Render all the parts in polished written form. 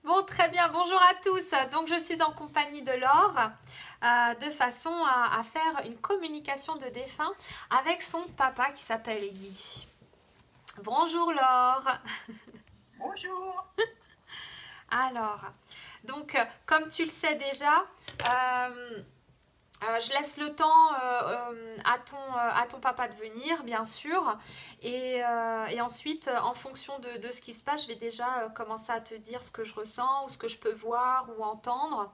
Bon, très bien, bonjour à tous. Donc, je suis en compagnie de Laure, de façon à faire une communication de défunt avec son papa qui s'appelle Guy. Bonjour Laure. Bonjour. Alors, donc, comme tu le sais déjà, euh, je laisse le temps à ton papa de venir, bien sûr. Et ensuite, en fonction de ce qui se passe, je vais déjà commencer à te dire ce que je ressens ou ce que je peux voir ou entendre.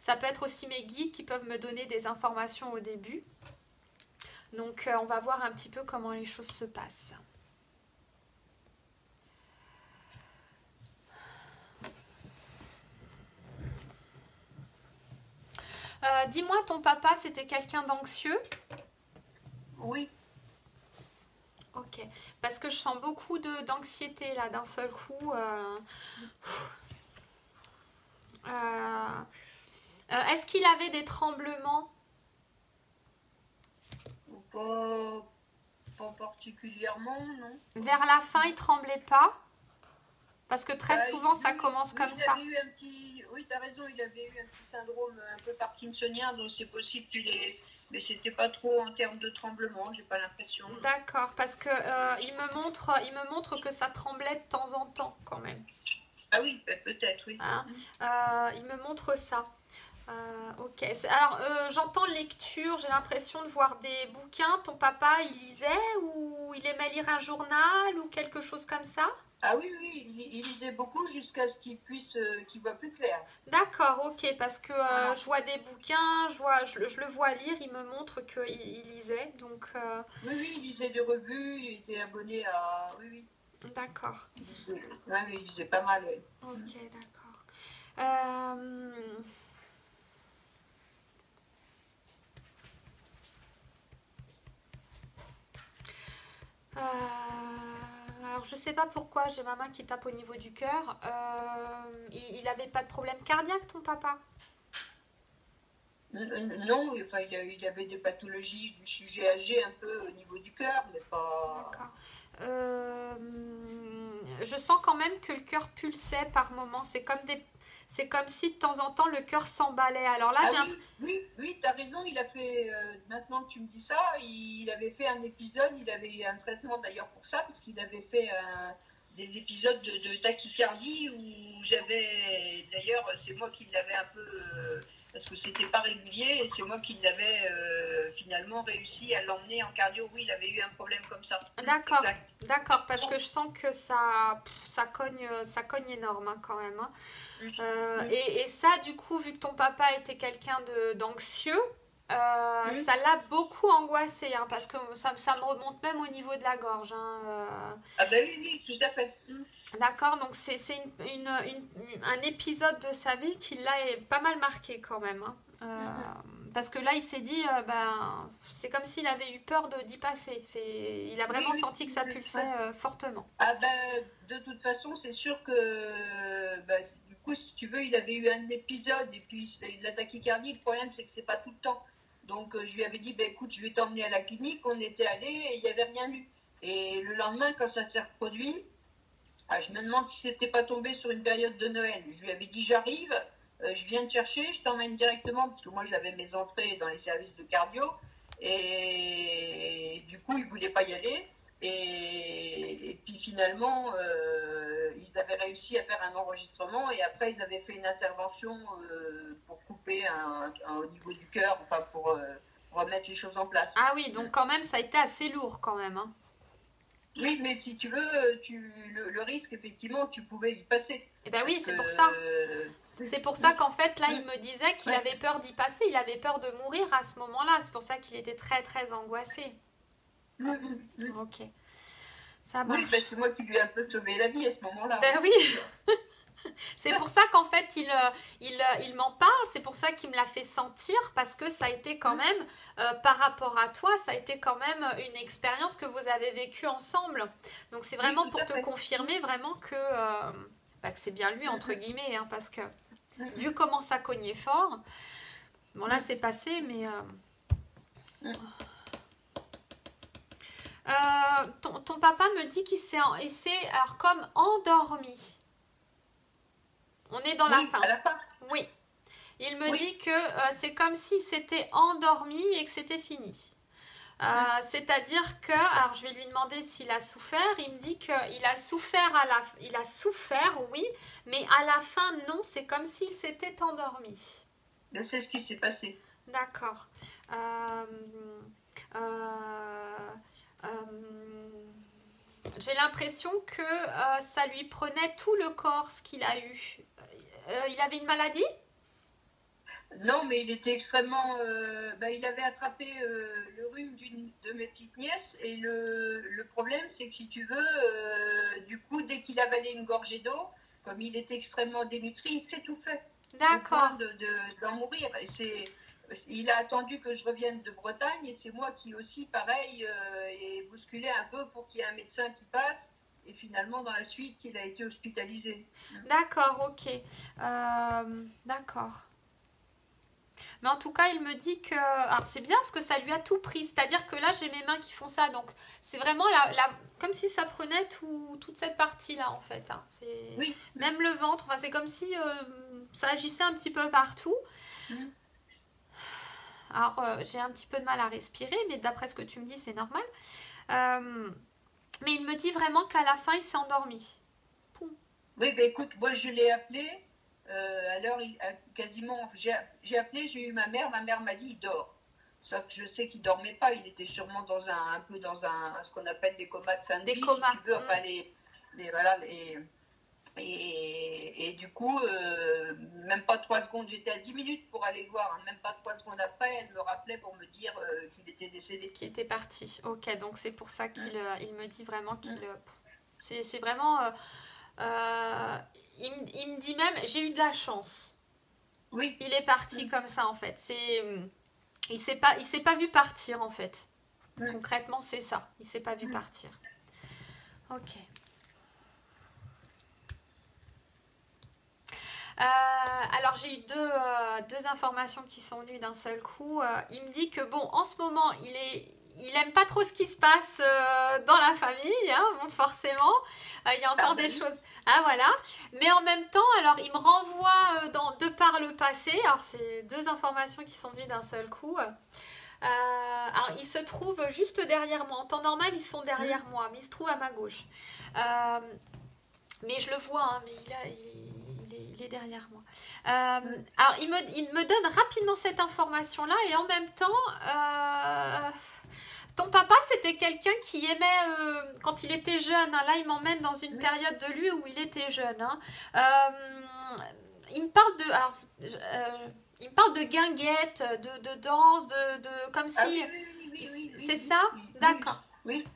Ça peut être aussi mes guides qui peuvent me donner des informations au début. Donc, on va voir un petit peu comment les choses se passent. Dis-moi, ton papa, c'était quelqu'un d'anxieux? Oui, Ok, parce que je sens beaucoup d'anxiété là d'un seul coup. Euh, Est-ce qu'il avait des tremblements? pas, pas particulièrement, non. Vers la fin, il Non. tremblait pas? Parce que très Bah, souvent, ça lui, commence lui, comme il ça. avait eu un petit. Oui, t'as raison, il avait eu un petit syndrome un peu parkinsonien, donc c'est possible qu'il ait. Mais c'était pas trop en termes de tremblement, j'ai pas l'impression. Non. D'accord, parce que il me montre que ça tremblait de temps en temps quand même. Ah oui, bah, peut-être, oui. Hein. Il me montre ça. Ok. Alors, j'entends lecture, j'ai l'impression de voir des bouquins. Ton papa, il lisait ou il aimait lire un journal ou quelque chose comme ça? Ah oui, oui, il lisait beaucoup jusqu'à ce qu'il voit plus clair. D'accord, ok, parce que Voilà. je vois des bouquins, je le vois lire, il me montre qu'il lisait, donc Oui, oui, il lisait des revues, il était abonné à. Oui, oui, d'accord, il lisait, ouais, il lisait pas mal, oui. ok, d'accord. Euh, alors je sais pas pourquoi j'ai ma main qui tape au niveau du cœur. Il avait pas de problème cardiaque, ton papa? Non, enfin, il avait des pathologies du sujet âgé un peu au niveau du cœur, mais pas. D'accord. Euh, je sens quand même que le cœur pulsait par moments. C'est comme si de temps en temps le cœur s'emballait. Alors là, Ah j'ai un... oui, oui, oui, t'as raison, il a fait, maintenant que tu me dis ça, il avait fait un épisode, il avait un traitement d'ailleurs pour ça, parce qu'il avait fait des épisodes de tachycardie où d'ailleurs, c'est moi qui l'avais un peu, parce que c'était pas régulier, et c'est moi qui l'avais finalement réussi à l'emmener en cardio. Oui, il avait eu un problème comme ça. D'accord, Exact. d'accord, parce que je sens que ça cogne énorme hein, quand même. Hein. Mm, Et ça, du coup, vu que ton papa était quelqu'un d'anxieux, mm. ça l'a beaucoup angoissé, hein, parce que ça me remonte même au niveau de la gorge. Hein, Ah ben oui, oui, tout à fait. Mm. D'accord, donc c'est un épisode de sa vie qui l'a pas mal marqué quand même. Hein. Mm, mm. Parce que là, il s'est dit, ben, c'est comme s'il avait eu peur d'y passer. Il a Oui, vraiment oui, senti que ça tout à fait. pulsait fortement. Ah ben, de toute façon, c'est sûr que ben, du coup, si tu veux, il avait eu un épisode et puis la tachycardie, le problème, c'est que c'est pas tout le temps. Donc, je lui avais dit, ben, écoute, je vais t'emmener à la clinique. On était allés et il n'y avait rien eu. Et le lendemain, quand ça s'est reproduit, je me demande si c'était pas tombé sur une période de Noël. Je lui avais dit, j'arrive, je viens te chercher, je t'emmène directement, parce que moi, j'avais mes entrées dans les services de cardio. Et du coup, il voulait pas y aller. Et puis finalement, ils avaient réussi à faire un enregistrement et après ils avaient fait une intervention pour couper au niveau du cœur, enfin pour remettre les choses en place. Ah oui, donc quand même, ça a été assez lourd quand même. Hein. Oui, mais si tu veux, le risque, effectivement, tu pouvais y passer. Et ben oui, Parce que. c'est pour ça. C'est pour ça qu'en fait, là, il me disait qu'il Ouais. avait peur d'y passer. Il avait peur de mourir à ce moment-là. C'est pour ça qu'il était très, très angoissé. Ok, ça Oui, ben marche. c'est moi qui lui ai un peu sauvé la vie à ce moment-là, Ben oui, oui, c'est sûr. c'est pour ça qu'en fait, il m'en parle, c'est pour ça qu'il me l'a fait sentir, parce que ça a été quand même, par rapport à toi, ça a été quand même une expérience que vous avez vécue ensemble. Donc c'est Oui, vraiment tout pour à te fait. confirmer vraiment que, bah, que c'est bien lui, entre guillemets, hein, parce que vu Mm, comment ça cognait fort, bon là mm, c'est passé, mais... mm. ton papa me dit il s'est alors, comme endormi. On est dans la Oui, fin. à la fin. Oui. Il me Oui. dit que c'est comme s'il s'était endormi et que c'était fini. C'est-à-dire que, alors je vais lui demander s'il a souffert. Il me dit qu'il a souffert il a souffert, oui, mais à la fin, non, c'est comme s'il s'était endormi. Je sais ce qui s'est passé. D'accord. Euh, euh, euh, j'ai l'impression que ça lui prenait tout le corps, ce qu'il a eu. Il avait une maladie? Non, mais il était extrêmement. Il avait attrapé le rhume d'une de mes petites nièces. Et le problème, c'est que si tu veux, du coup, dès qu'il avalait une gorgée d'eau, comme il était extrêmement dénutri, il s'étouffait. Au point D'accord. d'en mourir. Il a attendu que je revienne de Bretagne et c'est moi qui aussi, pareil, ai bousculé un peu pour qu'il y ait un médecin qui passe. Et finalement, dans la suite, il a été hospitalisé. D'accord, ok. D'accord. Mais en tout cas, il me dit que... Alors, c'est bien parce que ça lui a tout pris. C'est-à-dire que là, j'ai mes mains qui font ça. Donc, c'est vraiment comme si ça prenait toute cette partie-là, en fait. Hein. Oui. Même le ventre. Enfin, c'est comme si ça agissait un petit peu partout. Mhm. Alors, j'ai un petit peu de mal à respirer, mais d'après ce que tu me dis, c'est normal. Mais il me dit vraiment qu'à la fin, il s'est endormi. Poum. Oui, ben écoute, moi je l'ai appelé. Alors, quasiment, j'ai appelé, j'ai eu ma mère m'a dit il dort. Sauf que je sais qu'il dormait pas, il était sûrement un peu dans ce qu'on appelle les comas de fin de Des vie, comas. si tu veux. Enfin, voilà, et du coup, même pas 3 secondes, j'étais à 10 minutes pour aller le voir, hein. Même pas 3 secondes après, elle me rappelait pour me dire qu'il était décédé. Qui était parti. Ok, donc c'est pour ça qu'il il me dit vraiment qu'il... C'est vraiment... il me dit même, j'ai eu de la chance. Oui. Il est parti comme ça, en fait. Il s'est pas vu partir, en fait. Concrètement, c'est ça. Il s'est pas vu partir. Ok. Alors j'ai eu deux informations qui sont venues d'un seul coup. Il me dit que bon, en ce moment, il aime pas trop ce qui se passe dans la famille, hein, bon, forcément. Il y a encore des choses. Ah voilà. Mais en même temps, alors il me renvoie de par le passé. Alors c'est deux informations qui sont venues d'un seul coup. Alors il se trouve juste derrière moi. En temps normal, ils sont derrière moi, mais il se trouve à ma gauche. Mais je le vois, hein, mais il est derrière moi. Alors, il me donne rapidement cette information-là et en même temps, ton papa, c'était quelqu'un qui aimait, quand il était jeune, hein, là, il m'emmène dans une période de lui où il était jeune. Hein. Il me parle de... Alors, il me parle de guinguette, de danse, comme si... Ah oui, c'est ça? D'accord. Oui.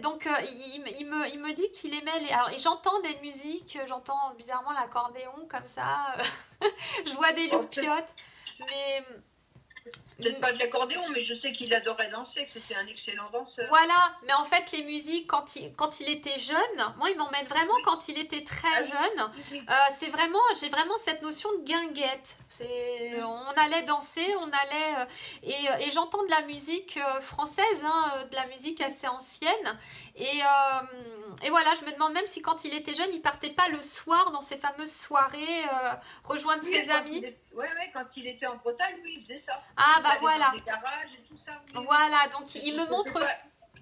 Donc il me dit qu'il aimait les... Alors, et j'entends des musiques, j'entends bizarrement l'accordéon comme ça, je vois des loupiottes, mais... Peut-être pas de l'accordéon, mais je sais qu'il adorait danser, que c'était un excellent danseur. Voilà, mais en fait les musiques quand il était jeune, moi il m'emmène vraiment quand il était très jeune, c'est vraiment, j'ai vraiment cette notion de guinguette. On allait danser, on allait... et j'entends de la musique française, hein, de la musique assez ancienne, et voilà, je me demande même si quand il était jeune, il partait pas le soir dans ces fameuses soirées, rejoindre ses amis. Oui, quand il était en Bretagne, oui, il faisait ça. Ah bah voilà. Des garages et tout ça. Oui. Voilà, donc il me montre...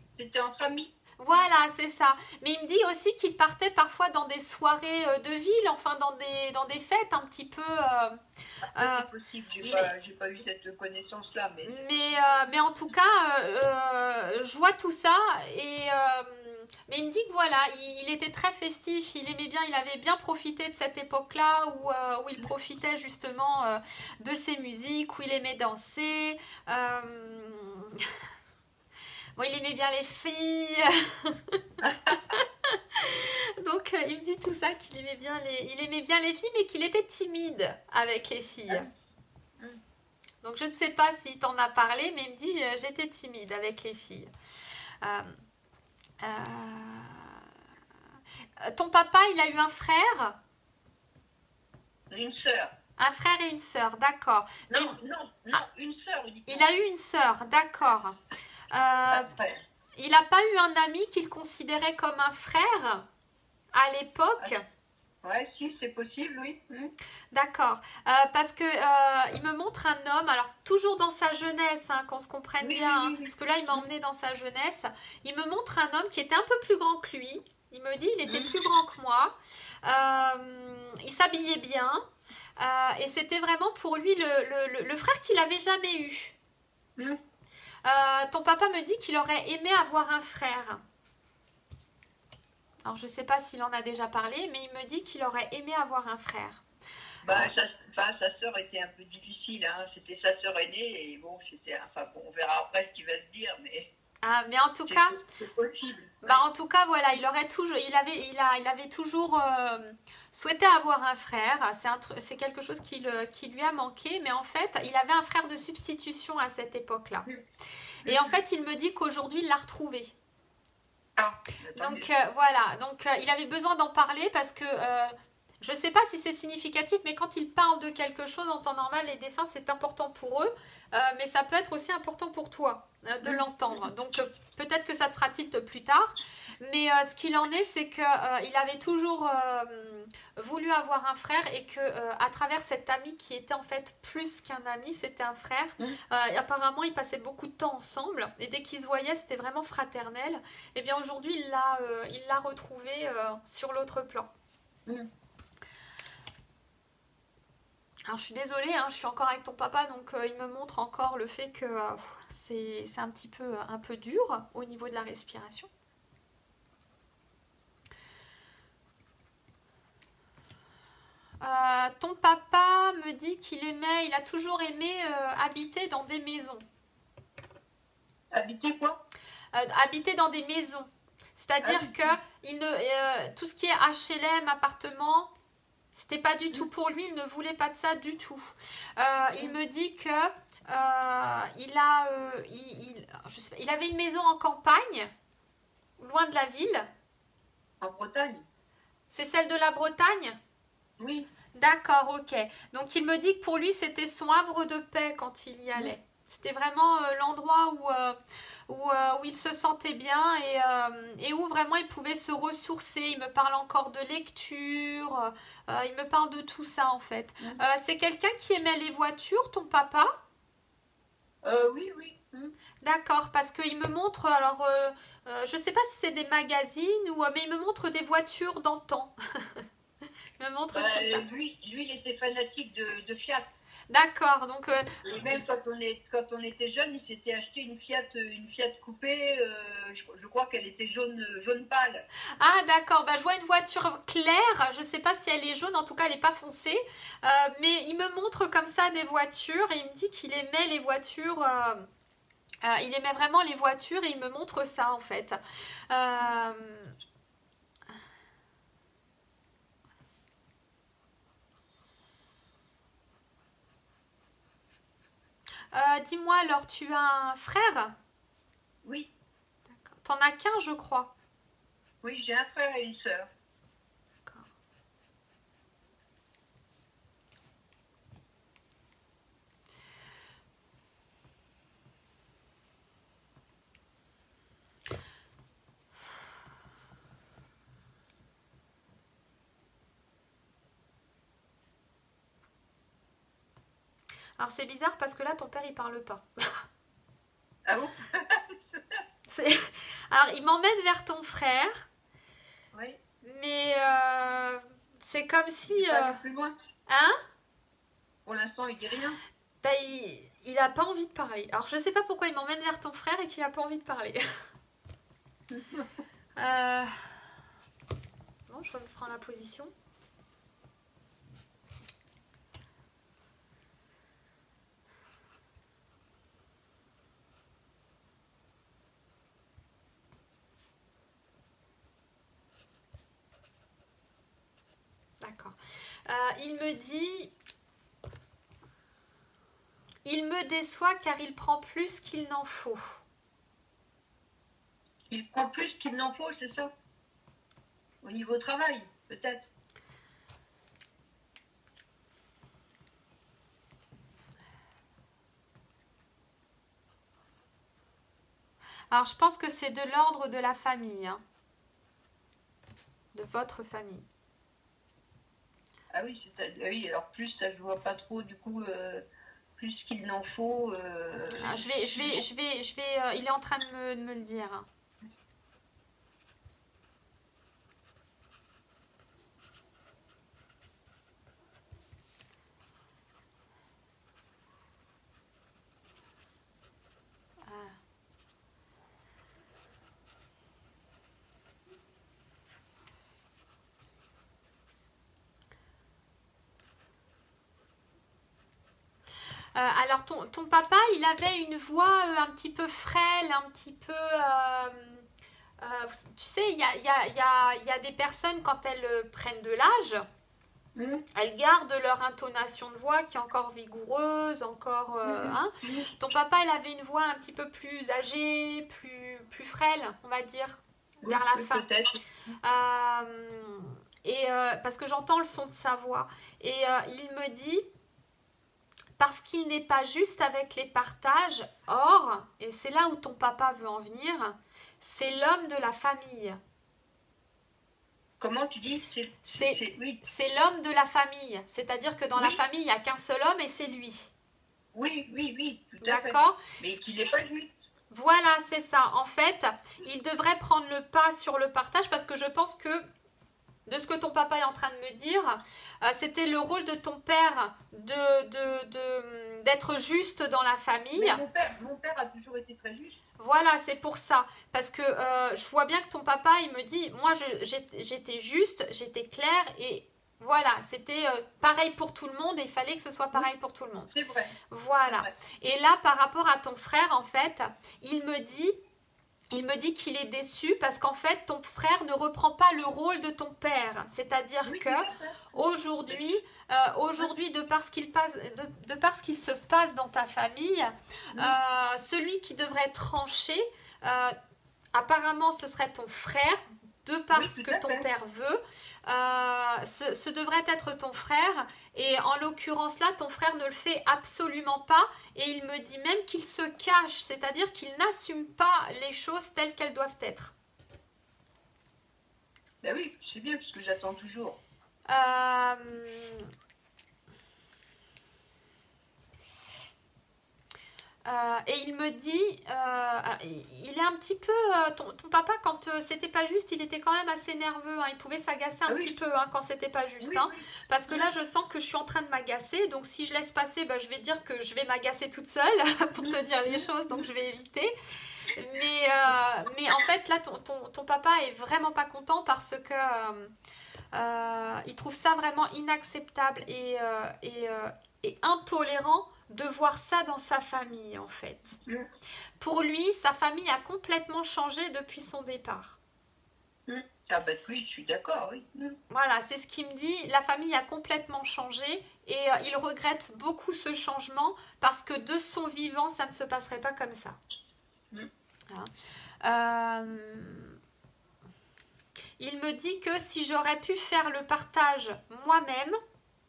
C'était entre amis. Voilà, c'est ça. Mais il me dit aussi qu'il partait parfois dans des soirées de ville, enfin dans des fêtes un petit peu... c'est possible, j'ai pas eu cette connaissance-là. Mais en tout cas, je vois tout ça et... mais il me dit que voilà, il était très festif, il aimait bien, il avait bien profité de cette époque-là où il profitait justement de ses musiques, où il aimait danser. Bon, il aimait bien les filles. Donc, il me dit tout ça, qu'il aimait bien les filles, mais qu'il était timide avec les filles. Donc, je ne sais pas s'il t'en a parlé, mais il me dit, j'étais timide avec les filles. Ton papa, il a eu un frère? Une sœur. Un frère et une sœur, d'accord. Non, une sœur. Il a eu une sœur, d'accord. Il n'a pas eu un ami qu'il considérait comme un frère à l'époque? Oui. Ouais, si, c'est possible, oui. D'accord. Parce que il me montre un homme, alors toujours dans sa jeunesse, hein, qu'on se comprenne Oui, bien, oui, hein, oui, parce que là il m'a emmené dans sa jeunesse. Il me montre un homme qui était un peu plus grand que lui. Il me dit il était oui. plus grand que moi. Il s'habillait bien. Et c'était vraiment pour lui le frère qu'il avait jamais eu. Ton papa me dit qu'il aurait aimé avoir un frère. Alors je ne sais pas s'il en a déjà parlé, mais il me dit qu'il aurait aimé avoir un frère. Bah, sa sœur était un peu difficile, hein. C'était sa sœur aînée, et bon, c'était, enfin, bon, on verra après ce qu'il va se dire, mais Mais en tout cas, c'est possible. bah Ouais. en tout cas, voilà, il avait toujours souhaité avoir un frère. C'est quelque chose qui lui a manqué, mais en fait, il avait un frère de substitution à cette époque-là. Et en fait, il me dit qu'aujourd'hui, il l'a retrouvé. Ah, Donc voilà, donc il avait besoin d'en parler parce que je ne sais pas si c'est significatif, mais quand il parle de quelque chose en temps normal, les défunts, c'est important pour eux, mais ça peut être aussi important pour toi de l'entendre. Donc peut-être que ça te fera tilt plus tard, mais ce qu'il en est, c'est qu'il avait toujours voulu avoir un frère et que à travers cet ami qui était en fait plus qu'un ami, c'était un frère. Apparemment, ils passaient beaucoup de temps ensemble et dès qu'ils se voyaient, c'était vraiment fraternel. Et bien aujourd'hui, il l'a retrouvé sur l'autre plan. Alors je suis désolée, hein, je suis encore avec ton papa, donc il me montre encore le fait que c'est un petit peu un peu dur au niveau de la respiration. Ton papa me dit il a toujours aimé habiter dans des maisons. Habiter quoi? Habiter dans des maisons. C'est-à-dire que tout ce qui est HLM, appartement, c'était pas du tout pour lui, il ne voulait pas de ça du tout. Il me dit que je sais pas, il avait une maison en campagne, loin de la ville. En Bretagne? C'est celle de la Bretagne? Oui. D'accord, ok. Donc il me dit que pour lui c'était son havre de paix quand il y allait. C'était vraiment l'endroit où il se sentait bien et où vraiment il pouvait se ressourcer. Il me parle encore de lecture, il me parle de tout ça en fait. C'est quelqu'un qui aimait les voitures, ton papa? Oui, oui. D'accord, parce qu'il me montre, alors je sais pas si c'est des magazines mais il me montre des voitures d'antan. Il me montre tout ça. Lui, il était fanatique de Fiat. D'accord, donc Et même quand on était jeune, il s'était acheté une Fiat coupée. Je crois qu'elle était jaune pâle. ah d'accord, bah, je vois une voiture claire, je sais pas si elle est jaune, en tout cas elle n'est pas foncée, mais il me montre comme ça des voitures et il me dit qu'il aimait les voitures, il aimait vraiment les voitures et il me montre ça en fait. Dis-moi alors, tu as un frère? Oui, D'accord. T'en as qu'un, je crois. oui, j'ai un frère et une sœur. D'accord. Alors c'est bizarre parce que là, ton père, il parle pas. Ah bon? Alors, il m'emmène vers ton frère, Oui. mais c'est comme si... Il va aller plus loin. Hein? Pour l'instant, il dit rien. Bah, il a pas envie de parler. Alors, je sais pas pourquoi il m'emmène vers ton frère et qu'il a pas envie de parler. Bon, je me prends la position. D'accord. Il me dit... Il me déçoit car il prend plus qu'il n'en faut. Il prend plus qu'il n'en faut, c'est ça? Au niveau travail, peut-être. Alors, je pense que c'est de l'ordre de la famille, hein, de votre famille. oui, oui, alors plus ça je vois pas trop du coup plus qu'il n'en faut. Il est en train de me le dire. Alors, ton papa, il avait une voix un petit peu frêle, un petit peu... tu sais, il y a des personnes, quand elles prennent de l'âge, Hum, elles gardent leur intonation de voix qui est encore vigoureuse, encore... hein. Ton papa, il avait une voix un petit peu plus âgée, plus frêle, on va dire, oui, vers la oui, fin. peut-être. Parce que j'entends le son de sa voix. Et il me dit, parce qu'il n'est pas juste avec les partages, or, et c'est là où ton papa veut en venir, c'est l'homme de la famille. Comment tu dis? Oui, C'est l'homme de la famille. C'est-à-dire que dans la oui, famille, il n'y a qu'un seul homme et c'est lui. oui, oui, oui, tout à fait. D'accord? Mais qu'il n'est pas juste. Voilà, c'est ça. En fait, il devrait prendre le pas sur le partage parce que je pense que de ce que ton papa est en train de me dire, c'était le rôle de ton père d'être juste dans la famille. Mais mon père a toujours été très juste. Voilà, c'est pour ça. Parce que je vois bien que ton papa, il me dit, moi j'étais juste, j'étais claire et voilà, c'était pareil pour tout le monde et il fallait que ce soit pareil pour tout le monde. C'est vrai. Voilà. Vrai. Et là, par rapport à ton frère, en fait, il me dit qu'il est déçu parce qu'en fait, ton frère ne reprend pas le rôle de ton père. C'est-à-dire Oui, que aujourd'hui, de par ce de par ce qui se passe dans ta famille, celui qui devrait trancher, apparemment, ce serait ton frère, de par ce que ton père veut. Ce devrait être ton frère. Et en l'occurrence là, ton frère ne le fait absolument pas. Et il me dit même qu'il se cache, c'est-à-dire qu'il n'assume pas les choses telles qu'elles doivent être. Ben oui, c'est bien, parce que j'attends toujours. Et il me dit, il est un petit peu, ton papa, quand c'était pas juste, il était quand même assez nerveux, hein, il pouvait s'agacer un petit peu quand c'était pas juste. Oui, hein, oui. Parce que là, je sens que je suis en train de m'agacer, donc si je laisse passer, je vais dire que je vais m'agacer toute seule pour te dire les choses, donc je vais éviter. Mais en fait, là, ton papa est vraiment pas content parce que il trouve ça vraiment inacceptable et intolérant de voir ça dans sa famille, en fait. Pour lui, sa famille a complètement changé depuis son départ. Ah bah oui, je suis d'accord, oui. Voilà, c'est ce qu'il me dit. La famille a complètement changé et il regrette beaucoup ce changement parce que de son vivant, ça ne se passerait pas comme ça. Il me dit que si j'aurais pu faire le partage moi-même,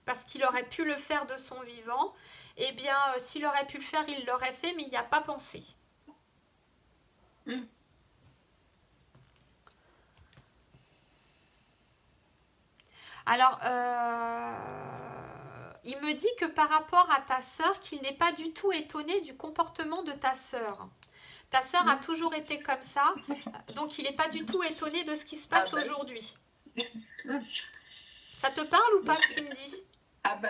parce qu'il aurait pu le faire de son vivant, eh bien, s'il aurait pu le faire, il l'aurait fait, mais il n'y a pas pensé. Alors, il me dit que par rapport à ta sœur, qu'il n'est pas du tout étonné du comportement de ta sœur. Ta sœur a toujours été comme ça, donc il n'est pas du tout étonné de ce qui se passe aujourd'hui. Ça te parle ou pas ce qu'il me dit? Ah bah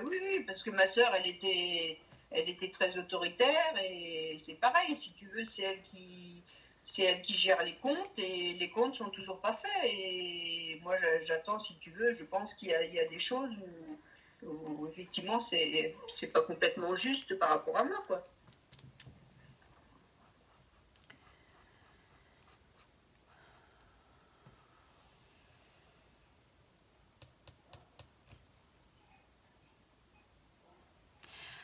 oui, parce que ma sœur, elle était très autoritaire et c'est pareil, si tu veux, c'est elle qui gère les comptes et les comptes sont toujours pas faits. Et moi, j'attends, si tu veux, je pense qu'il y a des choses où effectivement, c'est pas complètement juste par rapport à moi, quoi.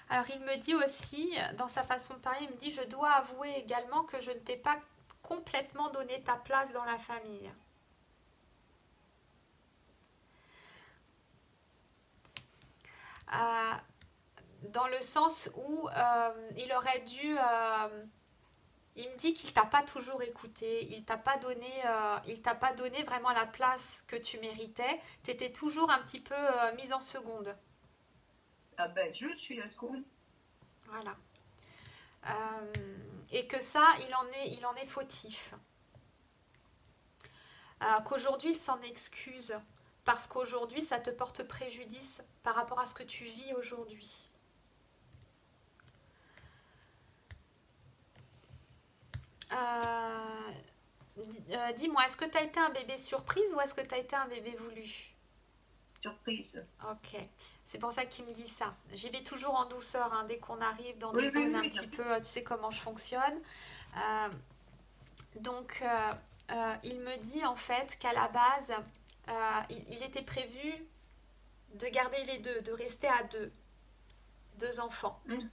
Alors il me dit aussi, dans sa façon de parler, il me dit, je dois avouer également que je ne t'ai pas complètement donné ta place dans la famille. Dans le sens où il aurait dû il me dit qu'il t'a pas toujours écouté, il t'a pas donné vraiment la place que tu méritais. Tu étais toujours un petit peu mise en seconde. Ah ben, je suis la seconde. Voilà. Et que ça, il en est fautif. Qu'aujourd'hui, il s'en excuse. Parce qu'aujourd'hui, ça te porte préjudice par rapport à ce que tu vis aujourd'hui. Dis-moi, est-ce que tu as été un bébé surprise ou est-ce que tu as été un bébé voulu? Surprise. Ok, c'est pour ça qu'il me dit ça. J'y vais toujours en douceur, hein, dès qu'on arrive dans des Oui, oui, zones un oui. petit peu, tu sais comment je fonctionne. Euh, donc, il me dit en fait qu'à la base, il était prévu de garder les deux, de rester à deux enfants. Hum,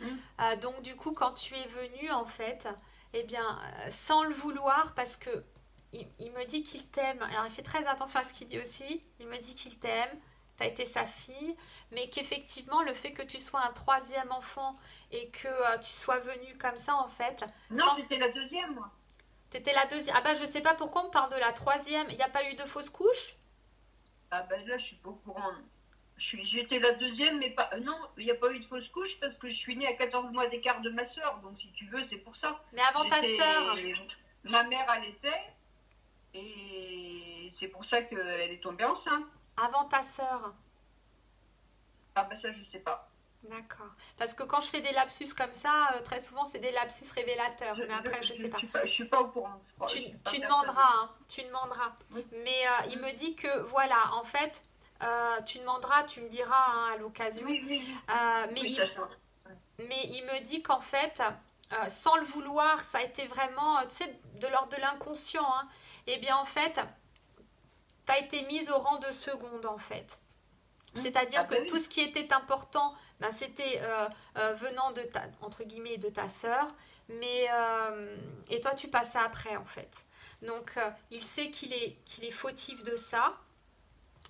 hum. Donc du coup, quand tu es venu, en fait, eh bien, sans le vouloir, parce que il me dit qu'il t'aime. Alors, il fait très attention à ce qu'il dit aussi. Il me dit qu'il t'aime, tu as été sa fille, mais qu'effectivement, le fait que tu sois un troisième enfant et que tu sois venu comme ça, en fait, Non, sans... j'étais la deuxième, moi. T'étais la deuxième. Ah bah, je sais pas pourquoi on me parle de la troisième. Il n'y a pas eu de fausse couche? Ah ben là, je suis pas au courant. J'étais la deuxième, mais pas. Non, il n'y a pas eu de fausse couche parce que je suis née à 14 mois d'écart de ma sœur. Donc, si tu veux, c'est pour ça. Mais avant ta sœur? Ma mère, elle était. Et c'est pour ça qu'elle est tombée enceinte. Avant ta sœur? Ah ben ça, je sais pas. D'accord. Parce que quand je fais des lapsus comme ça, très souvent c'est des lapsus révélateurs. Mais après, je sais pas. Je suis pas au courant. Tu, Je suis pas tu persuadée. demanderas, hein, tu demanderas. Oui. Mais il me dit que voilà, en fait, tu demanderas, tu me diras hein, à l'occasion. Oui, oui, oui. Mais, Oui, ça change. mais il me dit qu'en fait, sans le vouloir, ça a été vraiment, tu sais, de l'ordre de l'inconscient. Hein. Et bien en fait, tu as été mise au rang de seconde en fait. C'est-à-dire Ah que ben tout oui. ce qui était important, ben, c'était venant de ta, entre guillemets, de ta sœur, mais et toi tu passais après en fait. Donc il sait qu'il est fautif de ça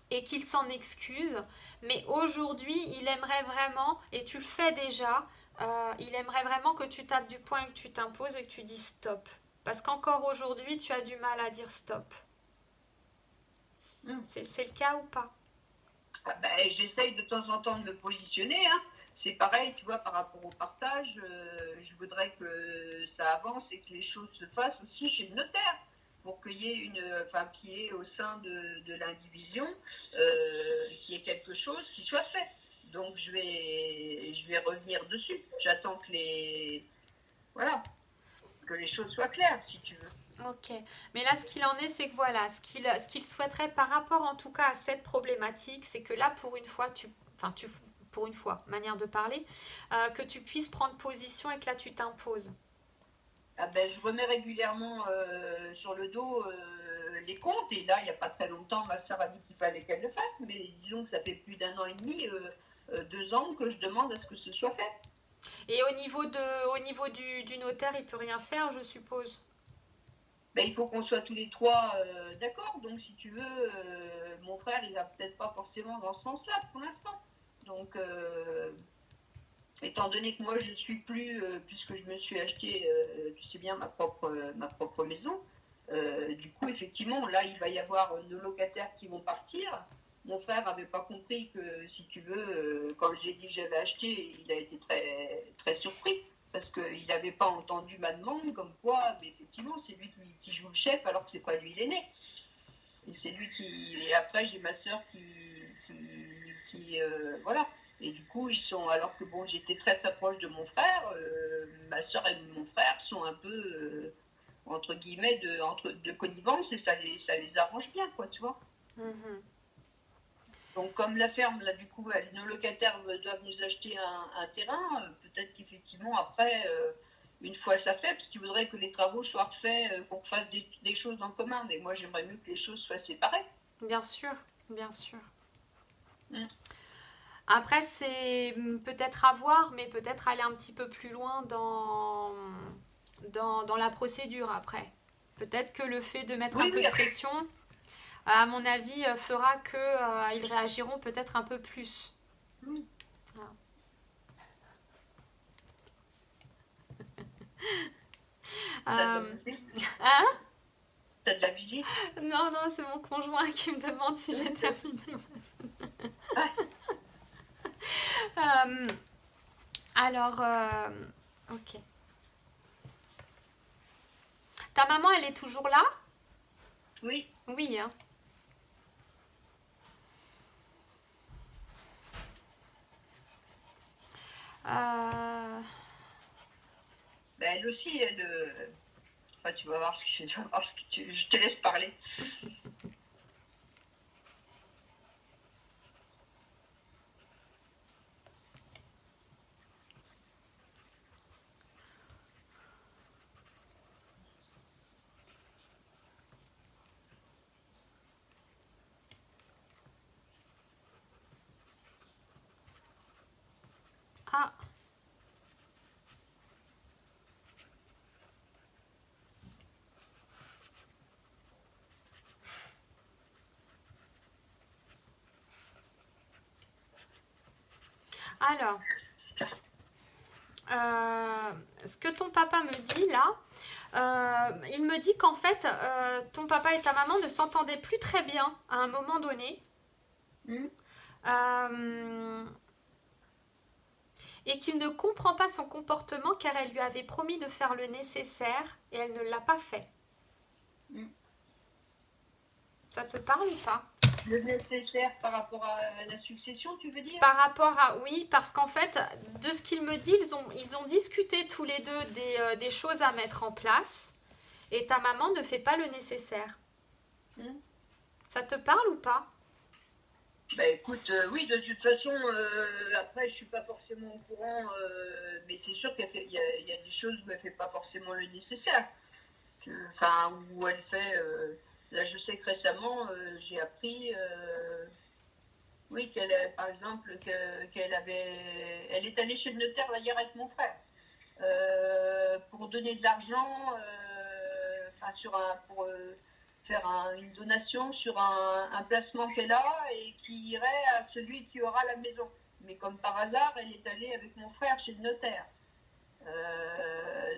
et qu'il s'en excuse, mais aujourd'hui il aimerait vraiment, et tu le fais déjà, il aimerait vraiment que tu tapes du poing et que tu t'imposes et que tu dis stop. Parce qu'encore aujourd'hui tu as du mal à dire stop. Hum. C'est le cas ou pas? Ah ben, j'essaye de temps en temps de me positionner. Hein. C'est pareil, tu vois, par rapport au partage, je voudrais que ça avance et que les choses se fassent aussi chez le notaire pour qu'il y ait enfin, qu'il y ait au sein de l'indivision, qu'il y ait quelque chose qui soit fait. Donc je vais revenir dessus. J'attends voilà, que les choses soient claires, si tu veux. Ok, mais là ce qu'il en est, c'est que voilà, ce qu'il souhaiterait par rapport en tout cas à cette problématique, c'est que là pour une fois, pour une fois, manière de parler, que tu puisses prendre position et que là tu t'imposes. Ah ben, je remets régulièrement sur le dos les comptes. Et là, il n'y a pas très longtemps, ma soeur a dit qu'il fallait qu'elle le fasse. Mais disons que ça fait plus d'1 an et demi, 2 ans que je demande à ce que ce soit fait. Et au niveau du notaire, il peut rien faire, je suppose. Ben, il faut qu'on soit tous les trois d'accord. Donc, si tu veux, mon frère, il va peut-être pas forcément dans ce sens-là pour l'instant. Donc, étant donné que moi, je suis plus, puisque je me suis acheté, tu sais bien, ma propre maison, du coup, effectivement, là, il va y avoir nos locataires qui vont partir. Mon frère n'avait pas compris que, si tu veux, quand j'ai dit que j'avais acheté, il a été très, très surpris parce qu'il n'avait pas entendu ma demande, comme quoi, mais effectivement, c'est lui qui joue le chef alors que c'est pas lui l'aîné. Et c'est lui qui. Et après, j'ai ma soeur voilà. Et du coup, ils sont. Alors que bon, j'étais très très proche de mon frère, ma soeur et mon frère sont un peu, entre guillemets, de connivence et ça les arrange bien, quoi, tu vois. Mhm. Donc, comme la ferme, là, du coup, nos locataires doivent nous acheter un terrain, peut-être qu'effectivement, après, une fois ça fait, parce qu'ils voudraient que les travaux soient refaits, qu'on fasse des choses en commun. Mais moi, j'aimerais mieux que les choses soient séparées. Bien sûr, bien sûr. Mm. Après, c'est peut-être à voir, mais peut-être aller un petit peu plus loin dans la procédure après. Peut-être que le fait de mettre un Oui, peu oui, de pression, à mon avis, fera que ils réagiront peut-être un peu plus. Mm. Voilà. T'as de la Euh, visite? hein? T'as de la visite? Non, non, c'est mon conjoint qui me demande si j'ai terminé. Ah, Euh, alors, ok. Ta maman, elle est toujours là? oui. Oui, hein. Euh, Ben, elle aussi, enfin, tu vas voir tu vas voir je te laisse parler. ah, alors, ce que ton papa me dit là, il me dit qu'en fait, ton papa et ta maman ne s'entendaient plus très bien à un moment donné. Hmm. Euh, et qu'il ne comprend pas son comportement car elle lui avait promis de faire le nécessaire et elle ne l'a pas fait. Hmm. Ça te parle ou pas? Le nécessaire par rapport à la succession, tu veux dire? Par rapport à... Oui, parce qu'en fait, de ce qu'il me dit, ils ont discuté tous les deux des choses à mettre en place et ta maman ne fait pas le nécessaire. Hmm. Ça te parle ou pas? Ben écoute, oui, de toute façon, après, je suis pas forcément au courant, mais c'est sûr il y a des choses où elle fait pas forcément le nécessaire. Enfin, où elle fait. Là, je sais que récemment, j'ai appris, oui, par exemple, elle est allée chez le notaire d'ailleurs avec mon frère pour donner de l'argent, enfin pour faire une donation sur un placement qu'elle a et qui irait à celui qui aura la maison. Mais comme par hasard, elle est allée avec mon frère chez le notaire.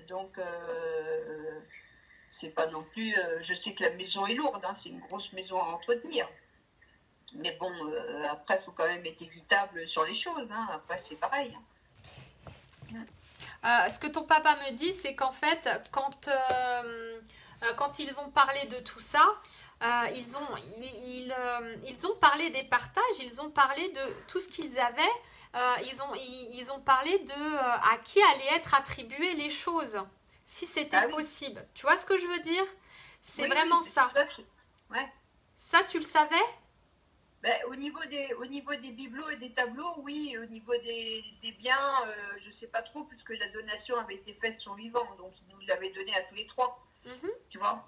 Donc, c'est pas non plus. Je sais que la maison est lourde, hein, c'est une grosse maison à entretenir. Mais bon, après, il faut quand même être équitable sur les choses. Hein. Après, c'est pareil. Ce que ton papa me dit, c'est qu'en fait, quand ils ont parlé de tout ça, ils ont parlé des partages, ils ont parlé de tout ce qu'ils avaient, ils ont parlé de à qui allaient être attribuées les choses, si c'était Ah oui, possible. Tu vois ce que je veux dire? C'est oui, vraiment oui, ça. ça, ouais. Ça, tu le savais? Ben, au niveau des bibelots et des tableaux, oui. Au niveau des biens, je ne sais pas trop, puisque la donation avait été faite son vivant, donc il nous l'avait donné à tous les trois. Mhm. Tu vois?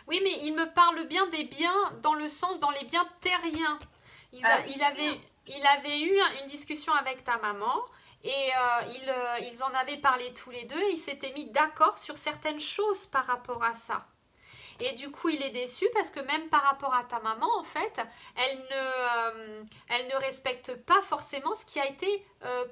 Oui, mais il me parle bien des biens dans le sens, dans les biens terriens. Ah oui, très bien. Il avait eu une discussion avec ta maman et ils en avaient parlé tous les deux et ils s'étaient mis d'accord sur certaines choses par rapport à ça. Et du coup, il est déçu parce que même par rapport à ta maman, en fait, elle ne respecte pas forcément ce qui a été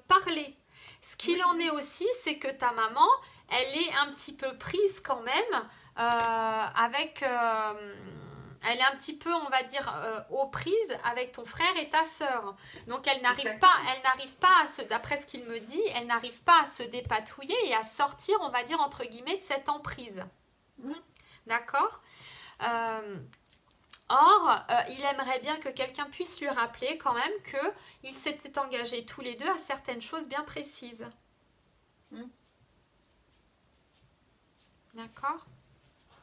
parlé. Ce qu'il Oui, en est oui. aussi, c'est que ta maman, elle est un petit peu prise quand même avec... elle est un petit peu, on va dire, aux prises avec ton frère et ta sœur. Donc Exactement. elle n'arrive pas à se, d'après ce qu'il me dit, elle n'arrive pas à se dépatouiller et à sortir, on va dire, entre guillemets, de cette emprise. Mhm. D'accord? Euh, Or, il aimerait bien que quelqu'un puisse lui rappeler quand même qu'ils s'étaient engagés tous les deux à certaines choses bien précises. Mhm. D'accord?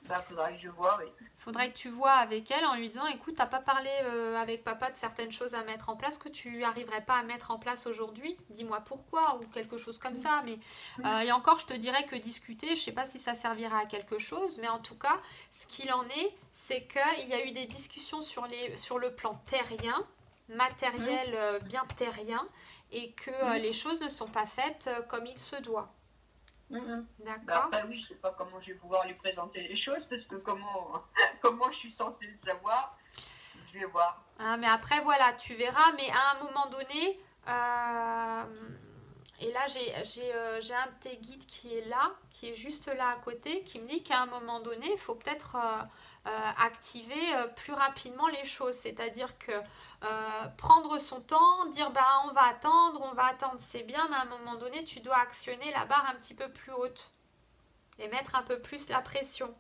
Ben, faudra que je vois, oui. Faudrait que tu vois avec elle en lui disant, écoute, t'as pas parlé avec papa de certaines choses à mettre en place que tu arriverais pas à mettre en place aujourd'hui. Dis-moi pourquoi ou quelque chose comme ça. Mais et encore, je te dirais que discuter, je sais pas si ça servira à quelque chose, mais en tout cas, ce qu'il en est, c'est qu'il y a eu des discussions sur le plan terrien, Mhm. matériel bien terrien, et que Mhm. les choses ne sont pas faites comme il se doit. Mhm. Ben, D'accord? après, oui, je ne sais pas comment je vais pouvoir lui présenter les choses, parce que comment je suis censée le savoir, je vais voir. Hein, mais après, voilà, tu verras. Mais à un moment donné, Et là, j'ai un de tes guides qui est là, qui est juste là à côté, qui me dit qu'à un moment donné, il faut peut-être activer plus rapidement les choses. C'est-à-dire que prendre son temps, dire bah, on va attendre, c'est bien, mais à un moment donné, tu dois actionner la barre un petit peu plus haute et mettre un peu plus la pression.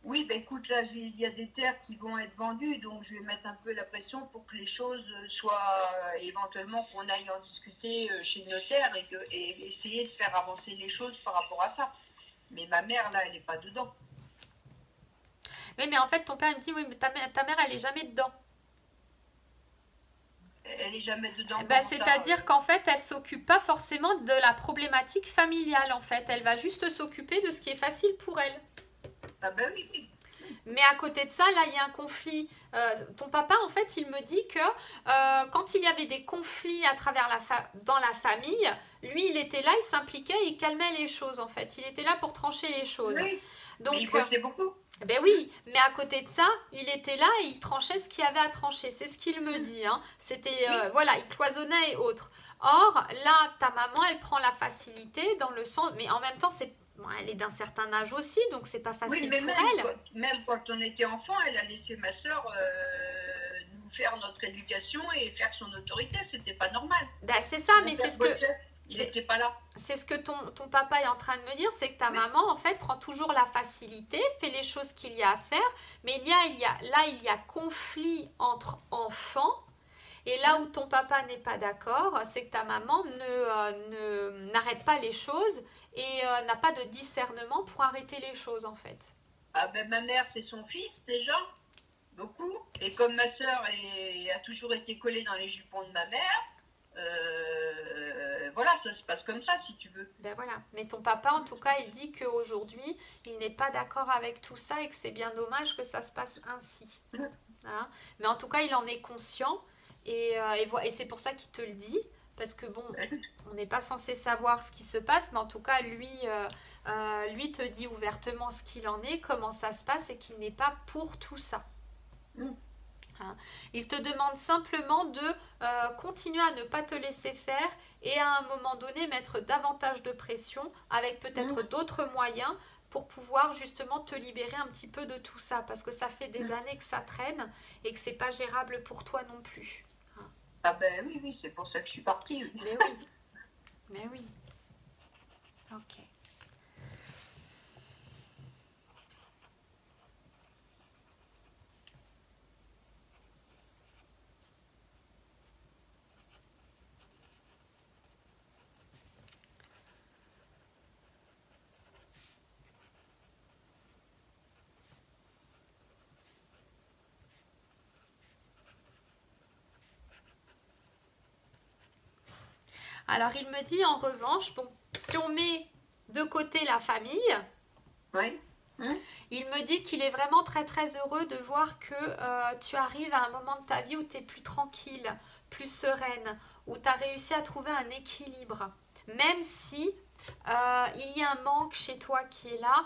Oui, ben écoute, là, il y a des terres qui vont être vendues, donc je vais mettre un peu la pression pour que les choses soient éventuellement qu'on aille en discuter chez le notaire et essayer de faire avancer les choses par rapport à ça. Mais ma mère, là, elle n'est pas dedans. Oui, mais en fait, ton père me dit, oui, mais ta mère, elle est jamais dedans. Elle n'est jamais dedans. Bah, c'est-à-dire qu'en fait, elle s'occupe pas forcément de la problématique familiale, en fait. Elle va juste s'occuper de ce qui est facile pour elle. Ah ben oui, oui. Mais à côté de ça, là, il y a un conflit. Ton papa, en fait, il me dit que quand il y avait des conflits dans la famille, lui, il était là, il s'impliquait, il calmait les choses, en fait. Il était là pour trancher les choses. Oui, donc, mais il bossait beaucoup. Ben oui, mais à côté de ça, il était là et il tranchait ce qu'il y avait à trancher. C'est ce qu'il me dit. Hein. C'était, voilà, il cloisonnait et autres. Or, là, ta maman, elle prend la facilité dans le sens... Mais en même temps, elle est d'un certain âge aussi, donc c'est pas facile pour elle. Même quand on était enfant, elle a laissé ma soeur nous faire notre éducation et faire son autorité. C'était pas normal. Ben, c'est ça, mais c'est ce que... Il n'était pas là. C'est ce que ton papa est en train de me dire, c'est que ta maman, en fait, prend toujours la facilité, fait les choses qu'il y a à faire, mais il y a conflit entre enfants, et là où ton papa n'est pas d'accord, c'est que ta maman n'arrête pas les choses et n'a pas de discernement pour arrêter les choses, en fait. Ah ben, ma mère, c'est son fils, déjà, beaucoup, et comme ma soeur a toujours été collée dans les jupons de ma mère, voilà, ça se passe comme ça, si tu veux. Ben voilà. Mais ton papa, en tout cas, il dit qu'aujourd'hui, il n'est pas d'accord avec tout ça et que c'est bien dommage que ça se passe ainsi. Hein. Mais en tout cas, il en est conscient et c'est pour ça qu'il te le dit. Parce que bon, on n'est pas censé savoir ce qui se passe, mais en tout cas, lui te dit ouvertement ce qu'il en est, comment ça se passe et qu'il n'est pas pour tout ça. Hein. Il te demande simplement de continuer à ne pas te laisser faire et à un moment donné mettre davantage de pression avec peut-être d'autres moyens pour pouvoir justement te libérer un petit peu de tout ça parce que ça fait des années que ça traîne et que c'est pas gérable pour toi non plus. Hein. Ah ben oui, oui, c'est pour ça que je suis partie. Mais oui, mais oui. Ok. Alors, il me dit en revanche, bon, si on met de côté la famille, oui. Il me dit qu'il est vraiment très très heureux de voir que tu arrives à un moment de ta vie où tu es plus tranquille, plus sereine, où tu as réussi à trouver un équilibre. Même si il y a un manque chez toi qui est là,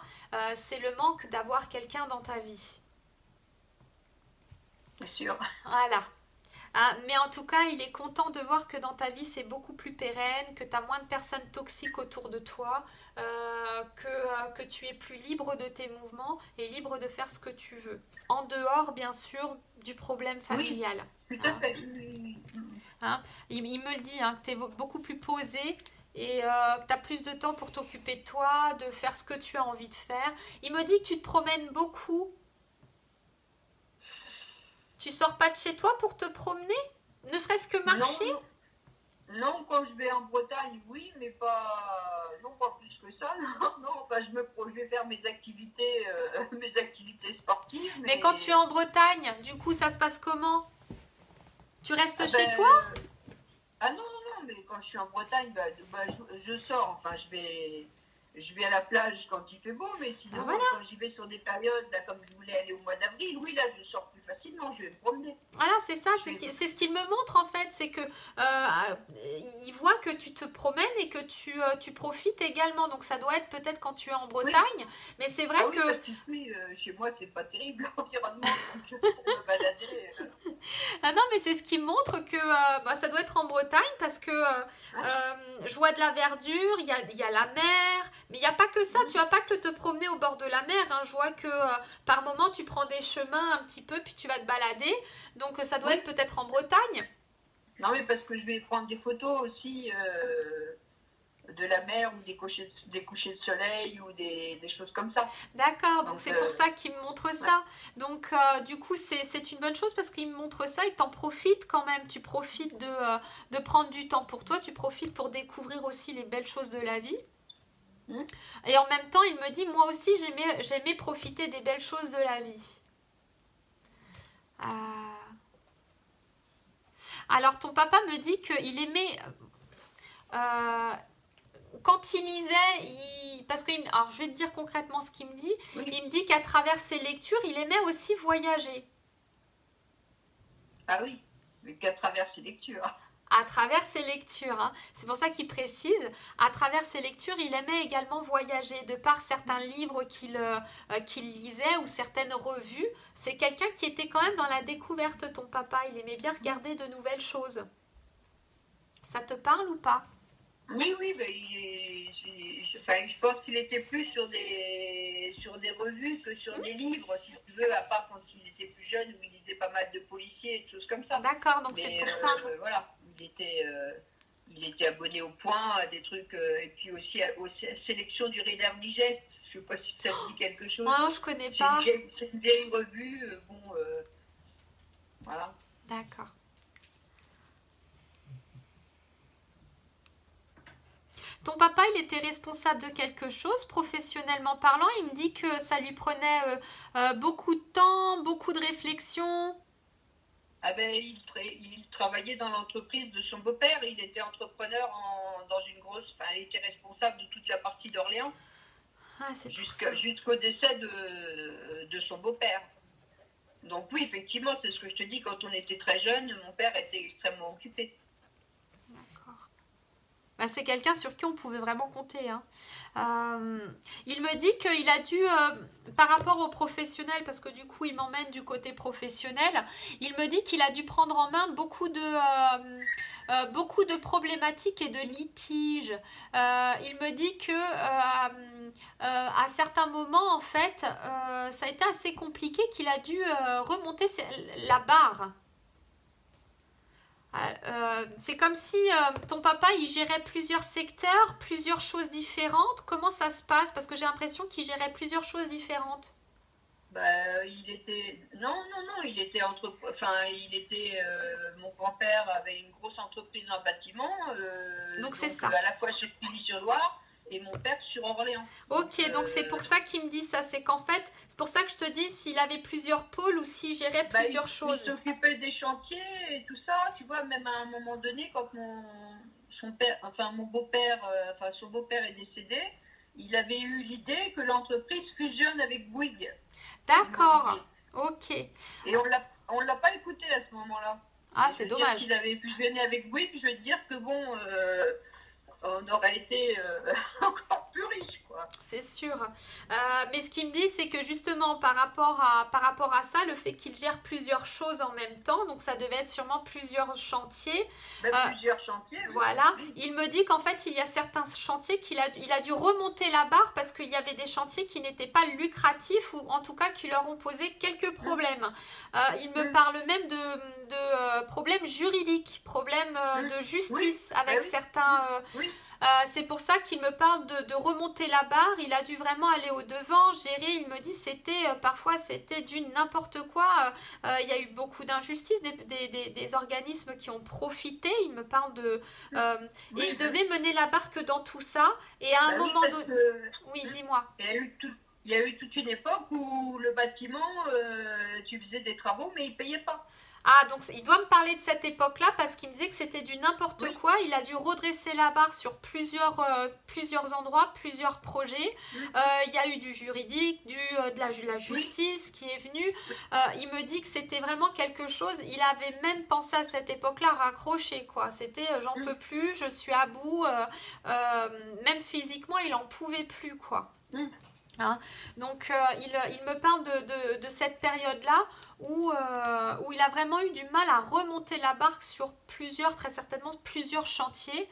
c'est le manque d'avoir quelqu'un dans ta vie. Bien sûr. Voilà. Mais en tout cas, il est content de voir que dans ta vie, c'est beaucoup plus pérenne, que tu as moins de personnes toxiques autour de toi, que tu es plus libre de tes mouvements et libre de faire ce que tu veux. En dehors, bien sûr, du problème familial. Oui, tout à fait. Il me le dit, que tu es beaucoup plus posé et que tu as plus de temps pour t'occuper de toi, de faire ce que tu as envie de faire. Il me dit que tu te promènes beaucoup. Tu sors pas de chez toi pour te promener? Ne serait-ce que marcher? Non, quand je vais en Bretagne, oui, mais pas plus que ça. Non, enfin, je vais faire mes activités sportives. Mais quand tu es en Bretagne, du coup, ça se passe comment? Tu restes chez toi? Ah non, mais quand je suis en Bretagne, je sors. Enfin, je vais à la plage quand il fait beau, mais sinon, quand j'y vais sur des périodes, là, comme je voulais aller au mois d'avril, oui, là, je sors plus facilement, je vais me promener. Voilà, c'est ça, c'est ce qu'il me montre en fait, c'est que il voit que tu te promènes et que tu profites également. Donc ça doit être peut-être quand tu es en Bretagne, Oui. mais c'est vrai Ah oui, que parce qu'ici, chez moi, c'est pas terrible l'environnement, donc pour me balader. ah non, mais c'est ce qui montre que bah, ça doit être en Bretagne parce que Hein. je vois de la verdure, il y a la mer, mais il n'y a pas que ça, tu vas pas que te promener au bord de la mer, hein. Je vois que par moment tu prends des chemins un petit peu puis tu vas te balader, donc ça doit Oui. être peut-être en Bretagne. Non, mais parce que je vais prendre des photos aussi de la mer ou des couchers de soleil ou des choses comme ça. D'accord, donc Donc, c'est pour ça qu'il me montre ouais. ça. Donc du coup c'est une bonne chose parce qu'il me montre ça et t'en profites quand même. Tu profites de prendre du temps pour toi, tu profites pour découvrir aussi les belles choses de la vie. Hmm. Et en même temps, il me dit, moi aussi, j'aimais profiter des belles choses de la vie. Alors, ton papa me dit qu'il aimait, euh, quand il lisait, parce que, alors je vais te dire concrètement ce qu'il me dit. Oui. Il me dit qu'à travers ses lectures, il aimait aussi voyager. Ah oui, mais qu'à travers ses lectures. À travers ses lectures, hein. C'est pour ça qu'il précise, à travers ses lectures, il aimait également voyager, de par certains livres qu'il lisait ou certaines revues. C'est quelqu'un qui était quand même dans la découverte, ton papa. Il aimait bien regarder de nouvelles choses. Ça te parle ou pas? Oui, oui, ben, enfin, je pense qu'il était plus sur des revues que sur des livres, si tu veux, à part quand il était plus jeune, où il lisait pas mal de policiers et de choses comme ça. D'accord, donc Mais c'est pour ça. voilà, il était abonné au Point, à des trucs, et puis aussi aux sélections du Reader Digest. Je sais pas si ça te dit quelque chose. Oh non, je connais pas. C'est une vieille revue, bon, voilà. D'accord. Ton papa, il était responsable de quelque chose, professionnellement parlant. Il me dit que ça lui prenait beaucoup de temps, beaucoup de réflexion. Ah ben, il travaillait dans l'entreprise de son beau-père. Il était entrepreneur dans une grosse. Enfin, il était responsable de toute la partie d'Orléans Ah, c'est pour ça. jusqu'au décès de son beau-père. Donc oui, effectivement, c'est ce que je te dis. Quand on était très jeune, mon père était extrêmement occupé. D'accord. Bah, c'est quelqu'un sur qui on pouvait vraiment compter, hein. Il me dit qu'il a dû, par rapport au professionnel, parce que du coup il m'emmène du côté professionnel, il me dit qu'il a dû prendre en main beaucoup de problématiques et de litiges. Il me dit que à certains moments, en fait, ça a été assez compliqué, qu'il a dû remonter la barre. C'est comme si ton papa il gérait plusieurs secteurs, plusieurs choses différentes. Comment ça se passe? Parce que j'ai l'impression qu'il gérait plusieurs choses différentes. Bah, il était non, il était mon grand-père avait une grosse entreprise en bâtiment, Donc c'est donc ça. à la fois sur Billy-sur-Loire et mon père sur Orléans. Ok, donc c'est pour ça qu'il me dit ça. C'est qu'en fait, c'est pour ça que je te dis s'il avait plusieurs pôles ou s'il gérait plusieurs il choses. s'occupait des chantiers et tout ça, tu vois, même à un moment donné, quand son beau-père, son beau-père est décédé, il avait eu l'idée que l'entreprise fusionne avec Bouygues. D'accord. Immobilier. Ok. Et on l'a pas écouté à ce moment-là. Ah, Je c'est veux dire, dommage. s'il avait fusionné avec Bouygues, je veux dire que bon, on aurait été encore plus riche, quoi. C'est sûr. Mais ce qu'il me dit, c'est que justement, par rapport à ça, le fait qu'il gère plusieurs choses en même temps, donc ça devait être sûrement plusieurs chantiers. Même plusieurs chantiers. Oui. Voilà. Il me dit qu'en fait, il y a certains chantiers il a dû remonter la barre parce qu'il y avait des chantiers qui n'étaient pas lucratifs ou en tout cas qui leur ont posé quelques problèmes. Il me parle même de problèmes juridiques, problèmes de justice avec certains... Oui. C'est pour ça qu'il me parle de remonter la barre. Il a dû vraiment aller au devant, gérer. Il me dit parfois c'était du n'importe quoi. Il y a eu beaucoup d'injustices, des organismes qui ont profité. Il me parle et il devait mener la barque dans tout ça. Et à un moment donné, oui, dis-moi. Il y a eu toute une époque où le bâtiment, tu faisais des travaux, mais il ne payait pas. Ah, donc il doit me parler de cette époque-là parce qu'il me disait que c'était du n'importe Oui. quoi. Il a dû redresser la barre sur plusieurs endroits, plusieurs projets. Il y a eu du juridique, de la Oui. justice qui est venue. Oui. Il me dit que c'était vraiment quelque chose. Il avait même pensé à cette époque-là raccrocher, quoi. C'était j'en Mm. peux plus, je suis à bout. Même physiquement, il en pouvait plus, quoi. Mm. Hein. Donc il me parle de cette période-là où il a vraiment eu du mal à remonter la barque sur très certainement plusieurs chantiers.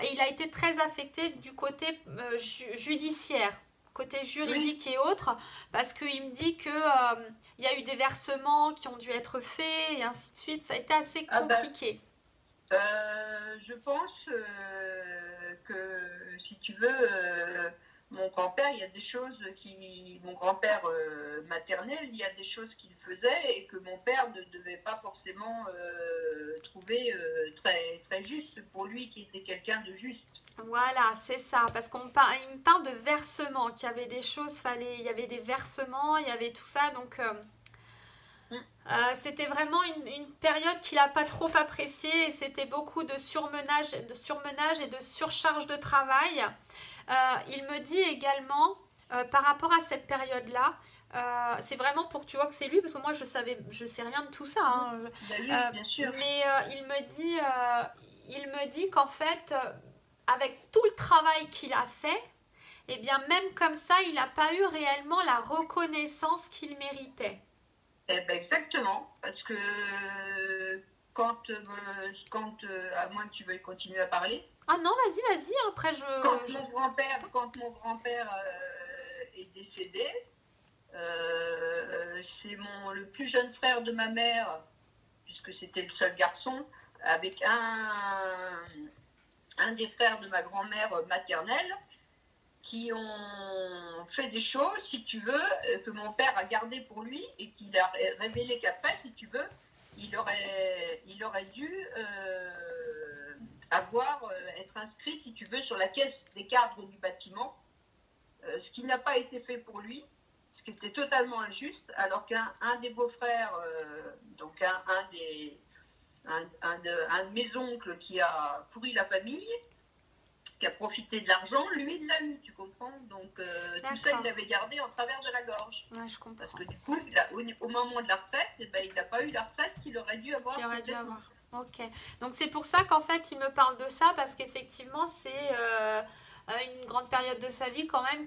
Et il a été très affecté du côté judiciaire, côté Oui. juridique et autres, parce qu'il me dit que il y a eu des versements qui ont dû être faits et ainsi de suite. Ça a été assez Ah ben, compliqué. je pense que si tu veux, mon grand-père, il y a des choses mon grand-père maternel, il y a des choses qu'il faisait et que mon père ne devait pas forcément trouver très, très juste pour lui, qui était quelqu'un de juste. Voilà, c'est ça, parce il me parle de versements, qu'il y avait des choses, il y avait des versements, il y avait tout ça, donc Mm. c'était vraiment une période qu'il n'a pas trop appréciée et c'était beaucoup de surmenage et de surcharge de travail. Il me dit également, par rapport à cette période-là, c'est vraiment pour que tu vois que c'est lui, parce que moi je sais rien de tout ça. Hein. Ben oui, bien sûr. Mais il me dit qu'en fait, avec tout le travail qu'il a fait, et bien même comme ça, il n'a pas eu réellement la reconnaissance qu'il méritait. Eh ben exactement, parce que à moins que tu veuilles continuer à parler, Ah non, vas-y, après quand mon grand-père est décédé, c'est le plus jeune frère de ma mère, puisque c'était le seul garçon, avec un des frères de ma grand-mère maternelle, qui ont fait des choses, si tu veux, que mon père a gardé pour lui et qu'il a révélé qu'après, si tu veux, il aurait dû être inscrit, si tu veux, sur la caisse des cadres du bâtiment, ce qui n'a pas été fait pour lui, ce qui était totalement injuste, alors qu'un des beaux-frères, donc un de mes oncles qui a pourri la famille, qui a profité de l'argent, lui, il l'a eu, tu comprends? Donc, tout ça, il l'avait gardé en travers de la gorge. Ouais, je comprends. Parce que du coup, au moment de la retraite, eh ben, il n'a pas eu la retraite qu'il aurait dû avoir. Ok. Donc, c'est pour ça qu'en fait, il me parle de ça, parce qu'effectivement, c'est une grande période de sa vie quand même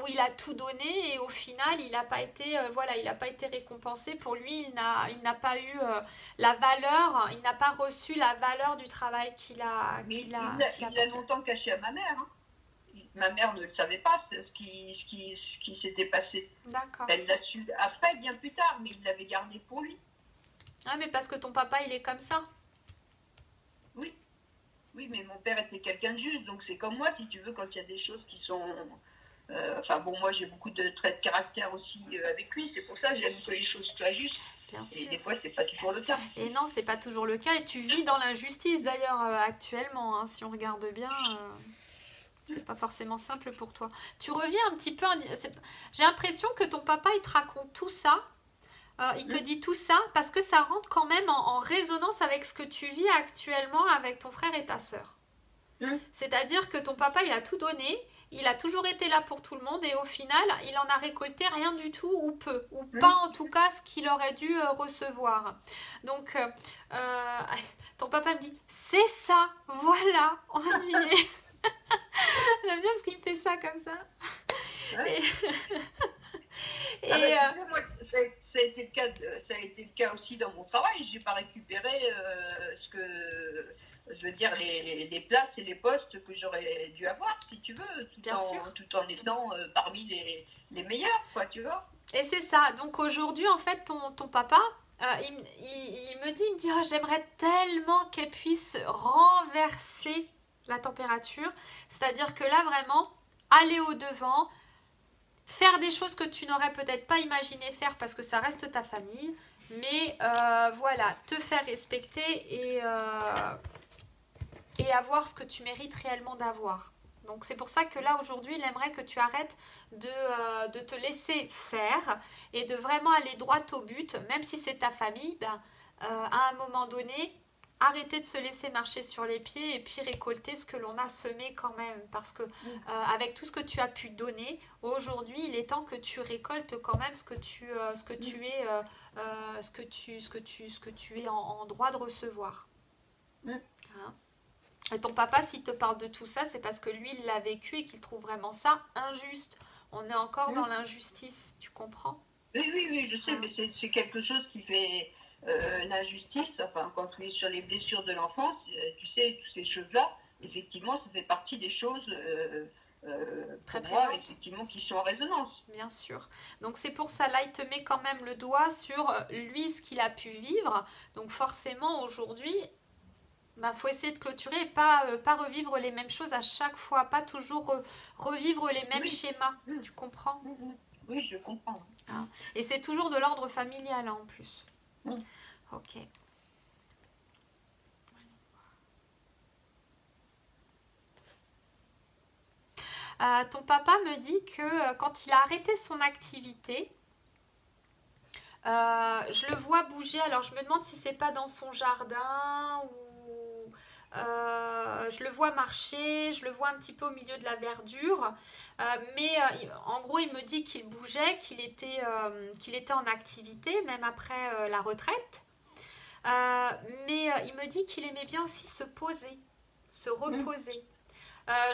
où il a tout donné et au final, il n'a pas été, il n'a pas été récompensé. Pour lui, il n'a pas eu la valeur, il n'a pas reçu la valeur du travail qu'il a. Il l'a longtemps caché à ma mère. Hein. Ma mère ne le savait pas, ce qui s'était passé. D'accord. Elle l'a su après, bien plus tard, mais il l'avait gardé pour lui. Ah, mais parce que ton papa, il est comme ça. Oui. Oui, mais mon père était quelqu'un de juste, donc c'est comme moi, si tu veux, quand il y a des choses qui sont... moi j'ai beaucoup de traits de caractère aussi avec lui, c'est pour ça que j'aime que les choses soient justes. Bien et sûr. des fois, c'est pas toujours le cas. Et non, c'est pas toujours le cas, et tu vis dans l'injustice d'ailleurs actuellement, hein, si on regarde bien... c'est pas forcément simple pour toi. Tu reviens un petit peu... J'ai l'impression que ton papa, il te raconte tout ça. Il te dit tout ça parce que ça rentre quand même en résonance avec ce que tu vis actuellement avec ton frère et ta sœur. C'est-à-dire que ton papa, il a tout donné, il a toujours été là pour tout le monde et au final, il en a récolté rien du tout ou peu, ou pas en tout cas ce qu'il aurait dû recevoir. Donc, ton papa me dit, c'est ça, voilà, on y est. J'aime bien parce qu'il me fait ça comme ça. Ouais. Moi, ça a été le cas aussi dans mon travail. J'ai pas récupéré je veux dire, les places et les postes que j'aurais dû avoir, si tu veux, tout en étant parmi les meilleurs, quoi, tu vois. Et c'est ça. Donc aujourd'hui, en fait, ton papa, il me dit, oh, j'aimerais tellement qu'elle puisse renverser la température. C'est-à-dire que là, vraiment, aller au-devant, faire des choses que tu n'aurais peut-être pas imaginé faire parce que ça reste ta famille, mais te faire respecter et avoir ce que tu mérites réellement d'avoir. Donc c'est pour ça que là aujourd'hui il aimerait que tu arrêtes de te laisser faire et de vraiment aller droit au but, même si c'est ta famille, à un moment donné, arrêter de se laisser marcher sur les pieds et puis récolter ce que l'on a semé quand même. Parce que avec tout ce que tu as pu donner, aujourd'hui, il est temps que tu récoltes quand même ce que tu es en droit de recevoir. Hein? Et ton papa, s'il te parle de tout ça, c'est parce que lui, il l'a vécu et qu'il trouve vraiment ça injuste. On est encore dans l'injustice, tu comprends? Oui, je sais, mais c'est quelque chose qui fait l'injustice. Enfin, quand tu es sur les blessures de l'enfance, tu sais, tous ces choses-là, effectivement, ça fait partie des choses, Très pour moi, présentes. effectivement, qui sont en résonance. Bien sûr. Donc c'est pour ça, là, il te met quand même le doigt sur lui, ce qu'il a pu vivre. Donc forcément, aujourd'hui, faut essayer de clôturer et pas revivre les mêmes choses à chaque fois, pas toujours revivre les mêmes Oui. schémas. Tu comprends? Oui, je comprends. Hein. Et c'est toujours de l'ordre familial, hein, en plus. Ok. Ton papa me dit que quand il a arrêté son activité, je le vois bouger. Alors je me demande si c'est pas dans son jardin ou je le vois marcher, je le vois un petit peu au milieu de la verdure. En gros, il me dit qu'il bougeait, qu'il était en activité, même après la retraite. Il me dit qu'il aimait bien aussi se poser, se reposer.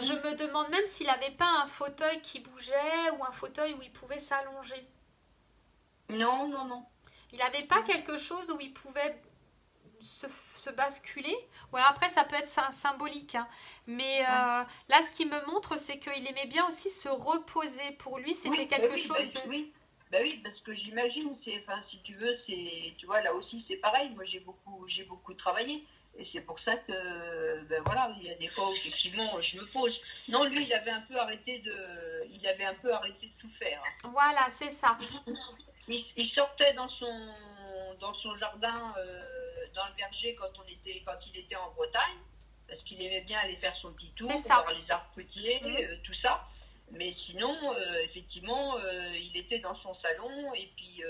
Je me demande même s'il n'avait pas un fauteuil qui bougeait ou un fauteuil où il pouvait s'allonger. Non. Il n'avait pas quelque chose où il pouvait se basculer. Ou alors après, ça peut être symbolique. Hein. Mais là, ce qu'il me montre, c'est qu'il aimait bien aussi se reposer. Pour lui, c'était quelque chose de... Oui. Oui, parce que j'imagine, enfin, si tu veux, tu vois, là aussi, c'est pareil. Moi, j'ai beaucoup travaillé. Et c'est pour ça que, voilà, il y a des fois où, effectivement, je me pose. Non, lui, il avait un peu arrêté de tout faire. Voilà, c'est ça. Il sortait dans son jardin, dans le verger, quand il était en Bretagne, parce qu'il aimait bien aller faire son petit tour, voir les arbres fruitiers, tout ça. Mais sinon, effectivement, il était dans son salon et puis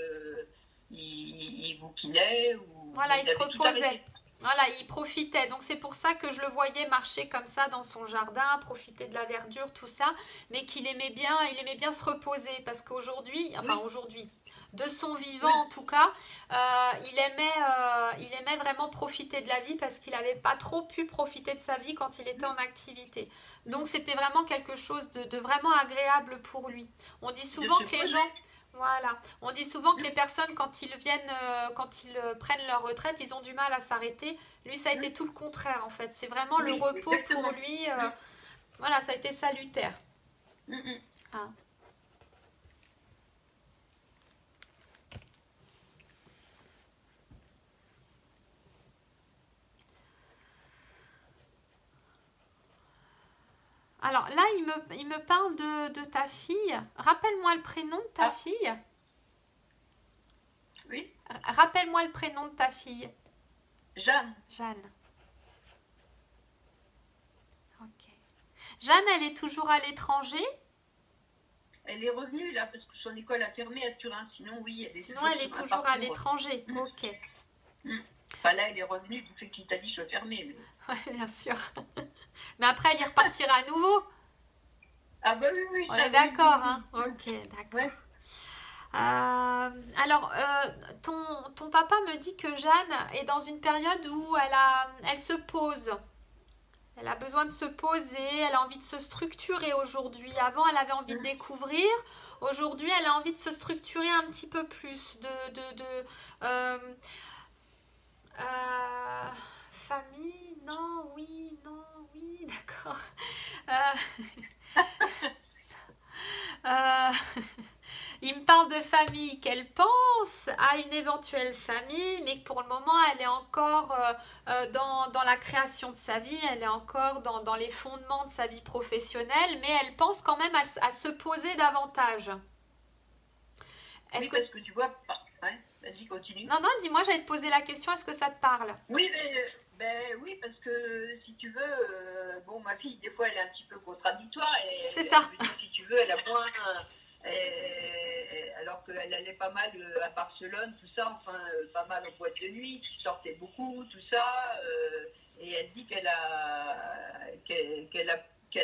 il bouquinait. Voilà, il se reposait. Voilà, il profitait. Donc c'est pour ça que je le voyais marcher comme ça dans son jardin, profiter de la verdure, tout ça, mais qu'il aimait bien se reposer parce qu'aujourd'hui, de son vivant en tout cas, il aimait vraiment profiter de la vie parce qu'il n'avait pas trop pu profiter de sa vie quand il était en activité. Donc c'était vraiment quelque chose de vraiment agréable pour lui. On dit souvent que les gens... Voilà. On dit souvent que les personnes, quand ils prennent leur retraite, ils ont du mal à s'arrêter. Lui, ça a été tout le contraire, en fait. C'est vraiment le repos pour lui. Voilà, ça a été salutaire. Ah. Alors là, il me parle de ta fille. Rappelle-moi le prénom de ta fille. Oui. Rappelle-moi le prénom de ta fille. Jeanne. Jeanne. Ok. Jeanne, elle est toujours à l'étranger? Elle est revenue là parce que son école a fermé à Turin. Sinon, oui, elle est toujours à l'étranger. Ok. Enfin là, elle est revenue du fait que l'Italie soit fermée. Oui, bien sûr. Mais après, elle y repartira à nouveau. Ah bah oui, ça. On est d'accord, hein. Ok, d'accord. Ouais. Alors, ton papa me dit que Jeanne est dans une période où elle se pose. Elle a besoin de se poser, elle a envie de se structurer aujourd'hui. Avant, elle avait envie de découvrir. Aujourd'hui, elle a envie de se structurer un petit peu plus. Famille, non, oui, d'accord. Il me parle de famille, qu'elle pense à une éventuelle famille, mais que pour le moment, elle est encore dans la création de sa vie, elle est encore dans les fondements de sa vie professionnelle, mais elle pense quand même à se poser davantage. Parce que tu vois... Ouais, vas-y, continue. Non, dis-moi, j'allais te poser la question, est-ce que ça te parle? Oui, oui, parce que si tu veux, ma fille, des fois, elle est un petit peu contradictoire. C'est ça. Si tu veux, elle Alors qu'elle allait pas mal à Barcelone, tout ça, enfin, pas mal en boîte de nuit, tu sortais beaucoup, tout ça. Et elle dit qu'elle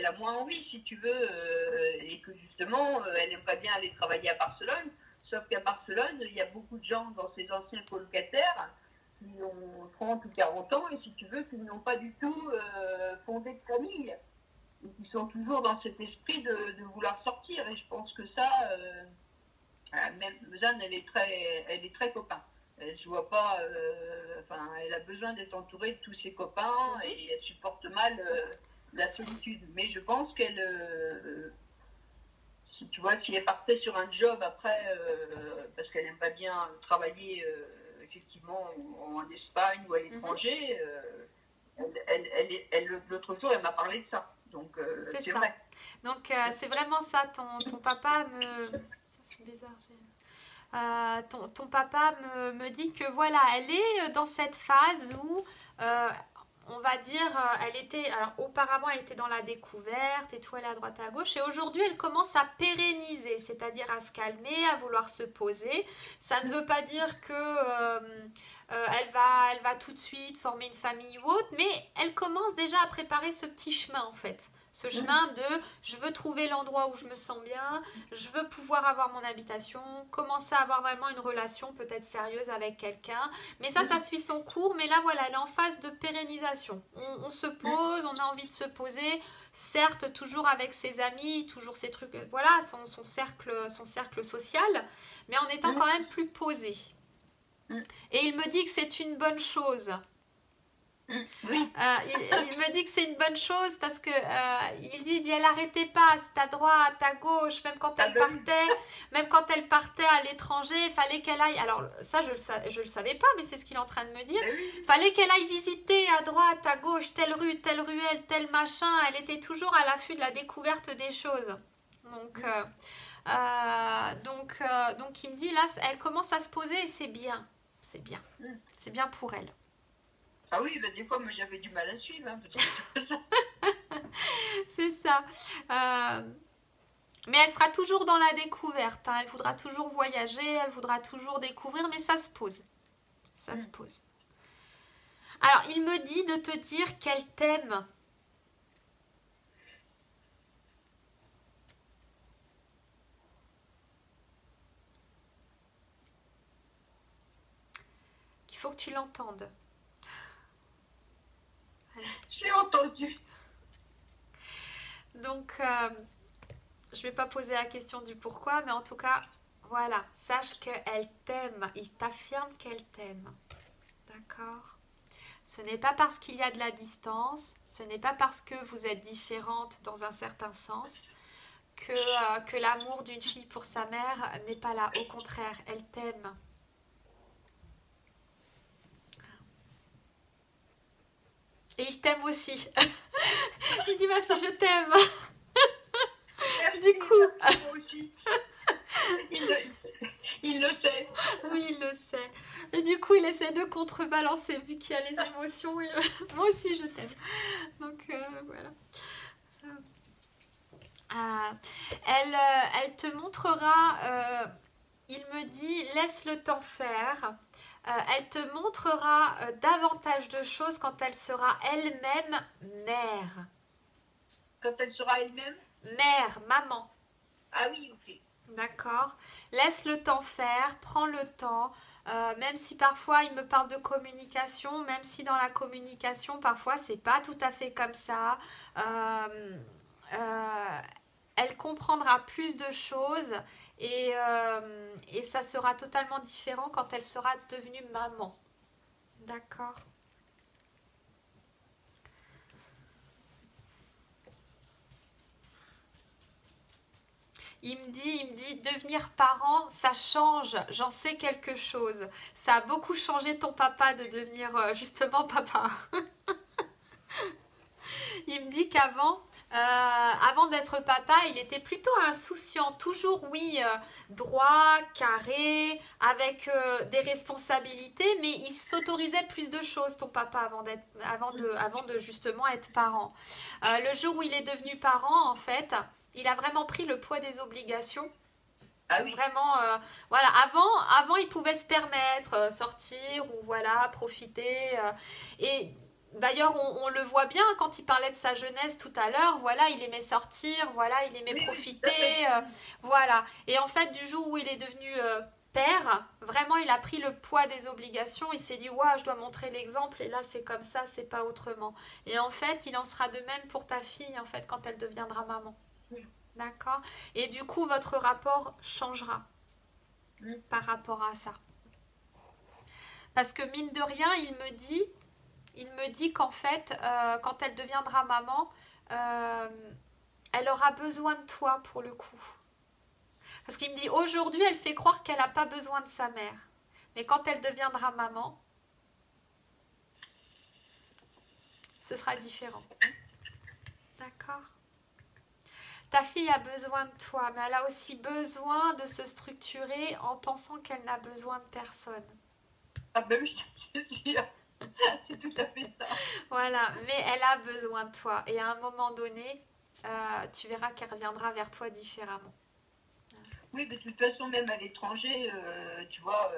a moins envie, si tu veux, et que justement, elle n'aime pas bien aller travailler à Barcelone. Sauf qu'à Barcelone, il y a beaucoup de gens dans ces anciens colocataires qui ont 30 ou 40 ans, et si tu veux, qui n'ont pas du tout fondé de famille, et qui sont toujours dans cet esprit de vouloir sortir. Et je pense que ça, même Jeanne, elle est très copain. Elle ne vois pas, enfin, elle a besoin d'être entourée de tous ses copains, et elle supporte mal la solitude. Mais je pense qu'elle, si tu vois, si elle partait sur un job après, parce qu'elle n'aime pas bien travailler effectivement en Espagne ou à l'étranger, l'autre jour, elle m'a parlé de ça. Donc, c'est vrai. Donc, c'est vraiment ça. Ton papa me... C'est bizarre. Ton papa me dit que voilà, elle est dans cette phase où, on va dire, elle était... Alors, auparavant, elle était dans la découverte et tout, elle est à droite à gauche. Et aujourd'hui, elle commence à pérenniser, c'est-à-dire à se calmer, à vouloir se poser. Ça ne veut pas dire que... elle va tout de suite former une famille ou autre, mais elle commence déjà à préparer ce petit chemin en fait. Ce chemin de je veux trouver l'endroit où je me sens bien, je veux pouvoir avoir mon habitation, commencer à avoir vraiment une relation peut-être sérieuse avec quelqu'un. Mais ça suit son cours. Mais là, voilà, elle est en phase de pérennisation. On se pose, on a envie de se poser. Certes, toujours avec ses amis, toujours ces trucs, voilà, son cercle social, mais en étant quand même plus posé. Et il me dit que c'est une bonne chose. Oui. Il me dit que c'est une bonne chose parce que il dit elle n'arrêtait pas, c'est à droite, à gauche, même quand elle partait à l'étranger, il fallait qu'elle aille. Alors ça je le savais pas, mais c'est ce qu'il est en train de me dire. Il fallait qu'elle aille visiter à droite, à gauche, telle rue, telle ruelle, tel machin. Elle était toujours à l'affût de la découverte des choses. Donc il me dit là, elle commence à se poser et c'est bien, c'est bien pour elle. Ah oui, ben des fois, moi, j'avais du mal à suivre. Hein, parce que c'est ça. C'est ça. Mais elle sera toujours dans la découverte. Hein. Elle voudra toujours voyager, elle voudra toujours découvrir, mais ça se pose. Ça se pose. Alors, il me dit de te dire qu'elle t'aime. Qu'il faut que tu l'entendes. J'ai entendu. Donc, je vais pas poser la question du pourquoi, mais en tout cas, voilà, sache qu'elle t'aime. Il t'affirme qu'elle t'aime. D'accord ? Ce n'est pas parce qu'il y a de la distance, ce n'est pas parce que vous êtes différentes dans un certain sens que l'amour d'une fille pour sa mère n'est pas là. Au contraire, elle t'aime. Et il t'aime aussi. Il dit ma fille, je t'aime. Merci, du coup, merci, moi aussi. Il le sait. Oui, il le sait. Et du coup, il essaie de contrebalancer vu qu'il y a les émotions. Moi aussi, je t'aime. Donc, voilà. Elle te montrera, il me dit, laisse le temps faire. Elle te montrera davantage de choses quand elle sera elle-même mère. Quand elle sera elle-même? Mère, maman. Ah oui, ok. D'accord. Laisse le temps faire, prends le temps. Même si parfois il me parle de communication, même si dans la communication parfois c'est pas tout à fait comme ça. Elle comprendra plus de choses et ça sera totalement différent quand elle sera devenue maman. D'accord. Il me dit, devenir parent, ça change, j'en sais quelque chose. Ça a beaucoup changé ton papa de devenir justement papa. Il me dit qu'avant, avant d'être papa, il était plutôt insouciant, toujours oui, droit, carré, avec des responsabilités, mais il s'autorisait plus de choses, ton papa, avant de justement être parent. Le jour où il est devenu parent, en fait, il a vraiment pris le poids des obligations Ah oui. Vraiment, voilà, avant, il pouvait se permettre sortir ou voilà, profiter. Et d'ailleurs, on le voit bien quand il parlait de sa jeunesse tout à l'heure. Voilà, il aimait sortir, voilà, il aimait Oui, oui, tout à profiter. fait. Voilà. Et en fait, du jour où il est devenu père, vraiment, il a pris le poids des obligations. Il s'est dit, ouais, je dois montrer l'exemple. Et là, c'est comme ça, c'est pas autrement. Et en fait, il en sera de même pour ta fille, en fait, quand elle deviendra maman. Oui. D'accord? Et du coup, votre rapport changera par rapport à ça. Parce que mine de rien, il me dit qu'en fait, quand elle deviendra maman, euh, elle aura besoin de toi pour le coup. Parce qu'il me dit, aujourd'hui, elle fait croire qu'elle n'a pas besoin de sa mère. Mais quand elle deviendra maman, ce sera différent. D'accord? Ta fille a besoin de toi, mais elle a aussi besoin de se structurer en pensant qu'elle n'a besoin de personne. Ah ben oui, c'est sûr. C'est tout à fait ça. Voilà, mais elle a besoin de toi. Et à un moment donné, tu verras qu'elle reviendra vers toi différemment. Oui, mais de toute façon, même à l'étranger, tu vois,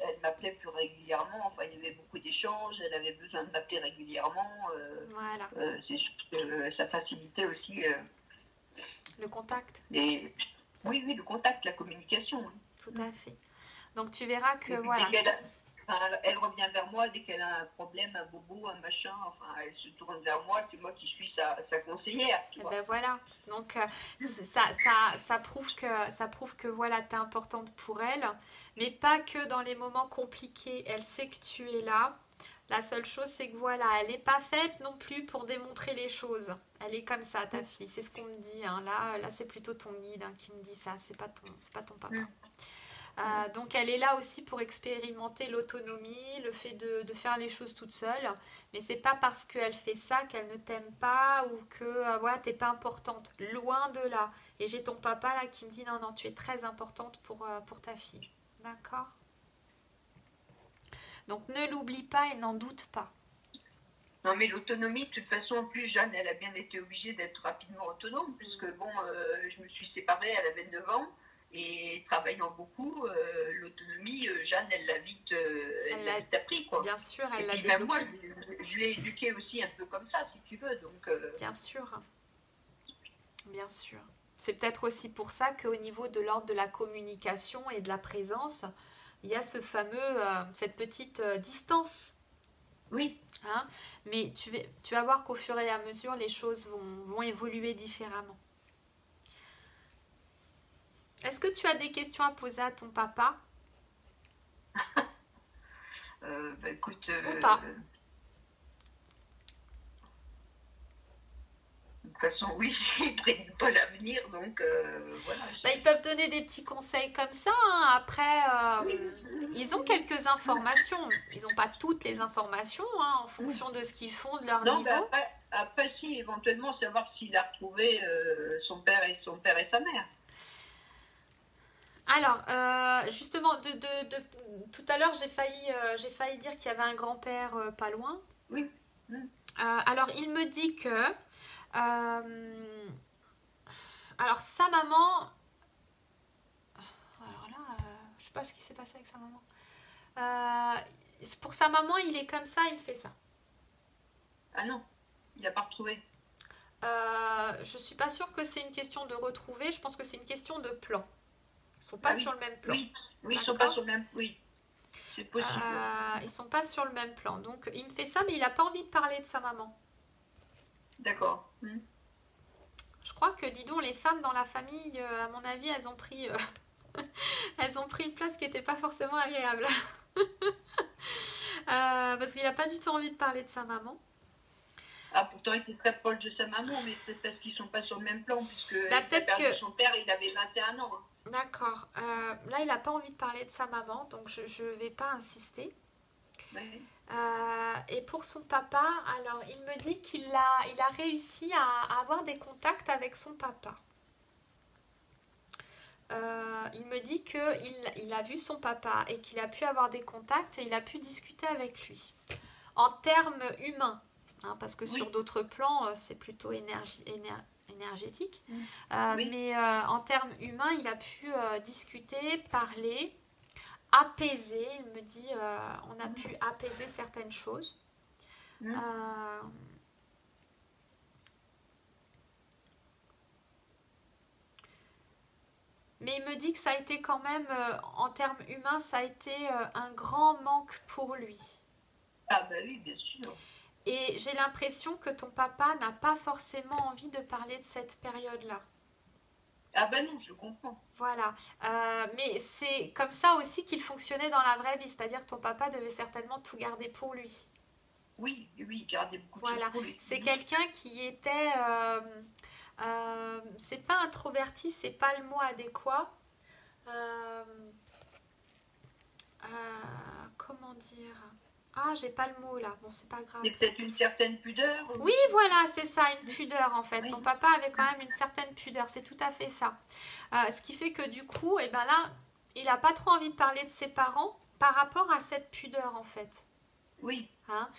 elle m'appelait plus régulièrement. Enfin, il y avait beaucoup d'échanges. Elle avait besoin de m'appeler régulièrement. Voilà, C'est sûr que ça facilitait aussi le contact, les... Oui, oui, le contact, la communication. tout à fait. Donc tu verras que Et puis, voilà. elle revient vers moi dès qu'elle a un problème, un bobo, un machin. Enfin, elle se tourne vers moi. C'est moi qui suis sa conseillère, tu Et vois. ben voilà. Donc ça prouve que voilà, tu es importante pour elle, mais pas que dans les moments compliqués. Elle sait que tu es là. La seule chose, c'est que voilà, elle n'est pas faite non plus pour démontrer les choses. Elle est comme ça, ta fille. C'est ce qu'on me dit. Hein. Là c'est plutôt ton guide hein, qui me dit ça. C'est pas ton papa. Donc elle est là aussi pour expérimenter l'autonomie, le fait de faire les choses toute seule. Mais c'est pas parce qu'elle fait ça qu'elle ne t'aime pas ou que voilà, t'es pas importante. Loin de là. Et j'ai ton papa là qui me dit non, non, tu es très importante pour ta fille. D'accord? Donc ne l'oublie pas et n'en doute pas. Non, mais l'autonomie, de toute façon, en plus, Jeanne, elle a bien été obligée d'être rapidement autonome, puisque, bon, je me suis séparée, elle avait 9 ans, et travaillant beaucoup, l'autonomie, Jeanne, elle l'a vite appris, quoi. Bien sûr, elle et l'a puis, même développée. moi, je l'ai éduquée aussi un peu comme ça, si tu veux, donc... Bien sûr. Bien sûr. C'est peut-être aussi pour ça qu'au niveau de l'ordre de la communication et de la présence, il y a ce fameux, cette petite distance. Oui. Hein, mais tu vas voir qu'au fur et à mesure, les choses vont évoluer différemment. Est-ce que tu as des questions à poser à ton papa? Bah, écoute... Ou pas? De toute façon, oui, ils ne prédisent pas l'avenir, donc voilà. Bah, ils peuvent donner des petits conseils comme ça. Hein. Après, ils ont quelques informations. Ils n'ont pas toutes les informations hein, en fonction de ce qu'ils font, de leur non, niveau. après, si, éventuellement, savoir s'il a retrouvé son père et sa mère. Alors, justement, tout à l'heure, j'ai failli dire qu'il y avait un grand-père pas loin. Oui. Alors, il me dit que... alors, sa maman... Alors là, je sais pas ce qui s'est passé avec sa maman. Pour sa maman, il est comme ça, il me fait ça. Ah non, il n'a pas retrouvé. Je suis pas sûre que c'est une question de retrouver, je pense que c'est une question de plan. Ils sont pas sur le même plan. Oui, ils sont pas sur le même... Oui, c'est possible. Ils sont pas sur le même plan. Donc, il me fait ça, mais il n'a pas envie de parler de sa maman. D'accord. Je crois que, dis donc, les femmes dans la famille, à mon avis, elles ont pris une place qui n'était pas forcément agréable. Parce qu'il n'a pas du tout envie de parler de sa maman. Ah, pourtant, il était très proche de sa maman, mais peut-être parce qu'ils ne sont pas sur le même plan, puisque son père, il avait 21 ans. Hein. D'accord. Là, il n'a pas envie de parler de sa maman, donc je ne vais pas insister. Oui. Et pour son papa, alors il me dit qu'il a réussi à avoir des contacts avec son papa. Il me dit qu'il a vu son papa et qu'il a pu avoir des contacts et il a pu discuter avec lui. En termes humains, hein, parce que sur Oui. d'autres plans, c'est plutôt énergétique. Oui. Mais en termes humains, il a pu discuter, parler, apaiser. Il me dit, on a pu apaiser certaines choses. Mm. Euh, mais il me dit que ça a été quand même, en termes humains, ça a été un grand manque pour lui. Ah ben oui, bien sûr. Et j'ai l'impression que ton papa n'a pas forcément envie de parler de cette période-là. Ah ben non, je comprends. Voilà. Mais c'est comme ça aussi qu'il fonctionnait dans la vraie vie, c'est-à-dire que ton papa devait certainement tout garder pour lui. Oui, oui, il gardait beaucoup de choses Voilà. pour lui. C'est quelqu'un qui était... c'est pas introverti, c'est pas le mot adéquat. Euh, comment dire? Ah, j'ai pas le mot là. Bon, c'est pas grave. Il y a peut-être une certaine pudeur Oui, aussi. voilà, c'est ça, une pudeur en fait. Oui. Ton papa avait quand même une certaine pudeur, c'est tout à fait ça. Ce qui fait que du coup, et ben là, il n'a pas trop envie de parler de ses parents par rapport à cette pudeur en fait. Oui. Hein.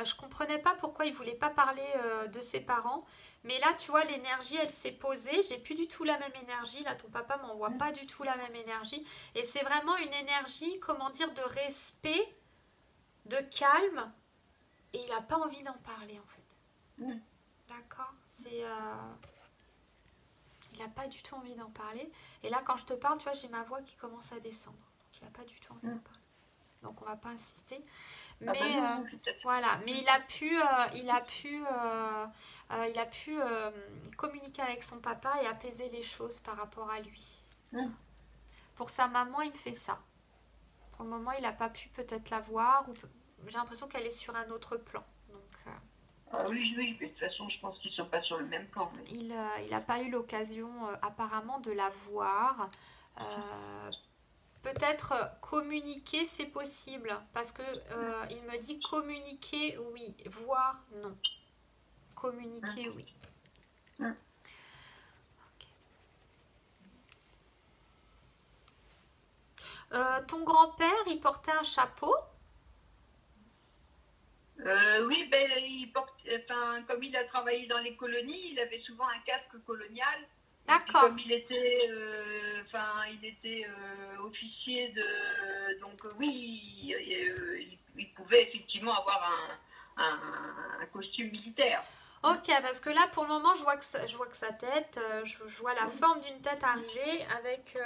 Je comprenais pas pourquoi il voulait pas parler de ses parents. Mais là, tu vois, l'énergie, elle s'est posée. J'ai plus du tout la même énergie. Là, ton papa m'envoie pas du tout la même énergie. Et c'est vraiment une énergie, comment dire, de respect, de calme. Et il n'a pas envie d'en parler, en fait. Mm. D'accord. Il n'a pas du tout envie d'en parler. Et là, quand je te parle, tu vois, j'ai ma voix qui commence à descendre. Donc, il n'a pas du tout envie d'en parler. Donc, on va pas insister. Ah Mais ben non, tout à fait. voilà, mais il a pu communiquer avec son papa et apaiser les choses par rapport à lui. Mm. Pour sa maman, il me fait ça. Pour le moment, il n'a pas pu peut-être la voir. J'ai l'impression qu'elle est sur un autre plan. Donc, Ah oui, oui, mais de toute façon, je pense qu'ils sont pas sur le même plan. Mais... il n'a pas eu l'occasion apparemment de la voir. Peut-être communiquer, c'est possible. Parce que il me dit communiquer, oui. Voir, non. Communiquer, oui. Mm. Ton grand-père, il portait un chapeau? Oui, ben, il porte, enfin, comme il a travaillé dans les colonies, il avait souvent un casque colonial. Et puis D'accord. comme il était, il était officier de, donc oui, il pouvait effectivement avoir un costume militaire. Ok, parce que là, pour le moment, je vois que sa tête, je vois la forme d'une tête arriver avec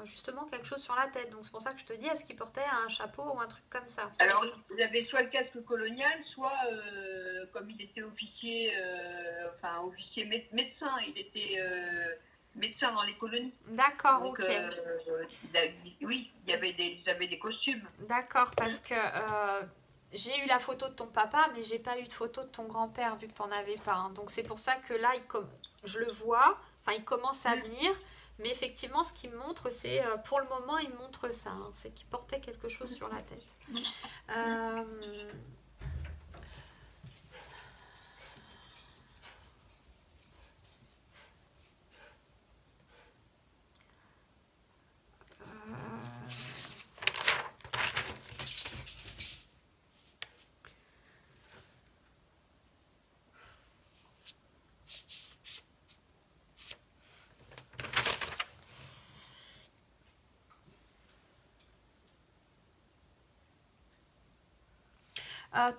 justement quelque chose sur la tête. Donc c'est pour ça que je te dis, est-ce qu'il portait un chapeau ou un truc comme ça? Alors, il avait soit le casque colonial, soit, comme il était officier, officier médecin, il était médecin dans les colonies. D'accord, Donc, ok. oui, ils avaient des costumes. D'accord, parce que j'ai eu la photo de ton papa, mais j'ai pas eu de photo de ton grand-père vu que tu n'en avais pas. Hein. Donc c'est pour ça que là, je le vois, enfin il commence à venir. Mais effectivement, ce qu'il me montre, c'est, pour le moment, il me montre ça. Hein, c'est qu'il portait quelque chose sur la tête.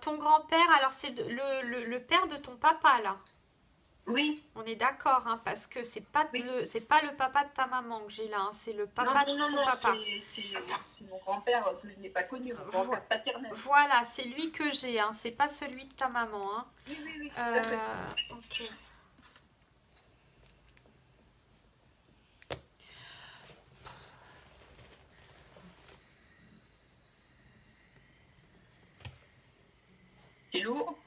Ton grand-père, alors c'est le père de ton papa, là. Oui, On est d'accord, hein, parce que c'est pas oui. c'est pas le papa de ta maman que j'ai là, hein, c'est le Non, papa non, de non, ton non, papa. c'est mon grand-père que je n'ai pas connu, mon grand-père paternel. Voilà, c'est lui que j'ai, hein, c'est pas celui de ta maman. Hein. Oui, oui, oui, tout à fait. Ok. C'est lourd.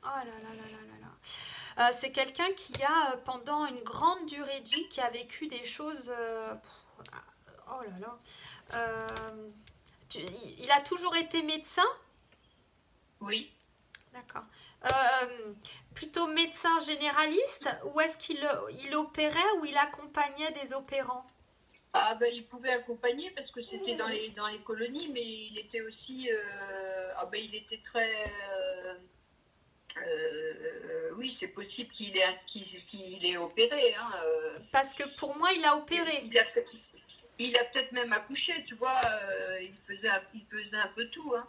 Oh là là là là là là. C'est quelqu'un qui a, pendant une grande durée de vie, qui a vécu des choses... oh là là. Il a toujours été médecin? Oui. D'accord. Plutôt médecin généraliste ou est-ce qu'il opérait ou il accompagnait des opérants? Ah ben, il pouvait accompagner parce que c'était dans les colonies, mais il était aussi, il était très, Oui, c'est possible qu'il ait opéré. Hein, Parce que pour moi, il a opéré. Il a peut-être même accouché, tu vois. Il faisait un peu tout. Hein,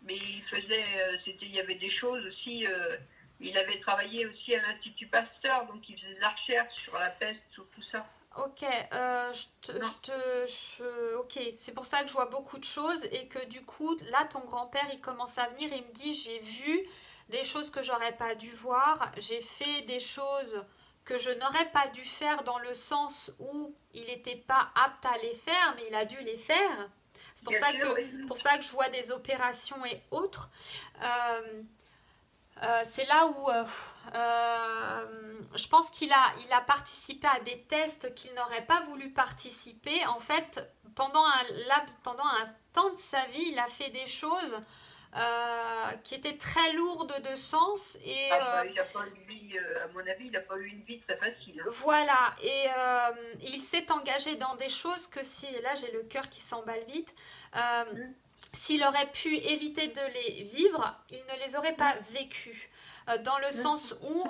mais il y avait des choses aussi. Il avait travaillé aussi à l'Institut Pasteur, donc il faisait de la recherche sur la peste, sur tout ça. Ok, ok, c'est pour ça que je vois beaucoup de choses et que du coup, là, ton grand-père, il commence à venir et il me dit, j'ai vu des choses que j'aurais pas dû voir, j'ai fait des choses que je n'aurais pas dû faire dans le sens où il n'était pas apte à les faire, mais il a dû les faire. C'est Bien sûr, oui. pour ça que je vois des opérations et autres. C'est là où je pense il a participé à des tests qu'il n'aurait pas voulu participer. En fait, pendant un temps de sa vie, il a fait des choses qui étaient très lourdes de sens. Et il n'a pas eu une vie, à mon avis, il n'a pas eu une vie très facile. Hein. voilà, et il s'est engagé dans des choses que si, et là j'ai le cœur qui s'emballe vite, s'il aurait pu éviter de les vivre, il ne les aurait pas vécus. Dans le sens où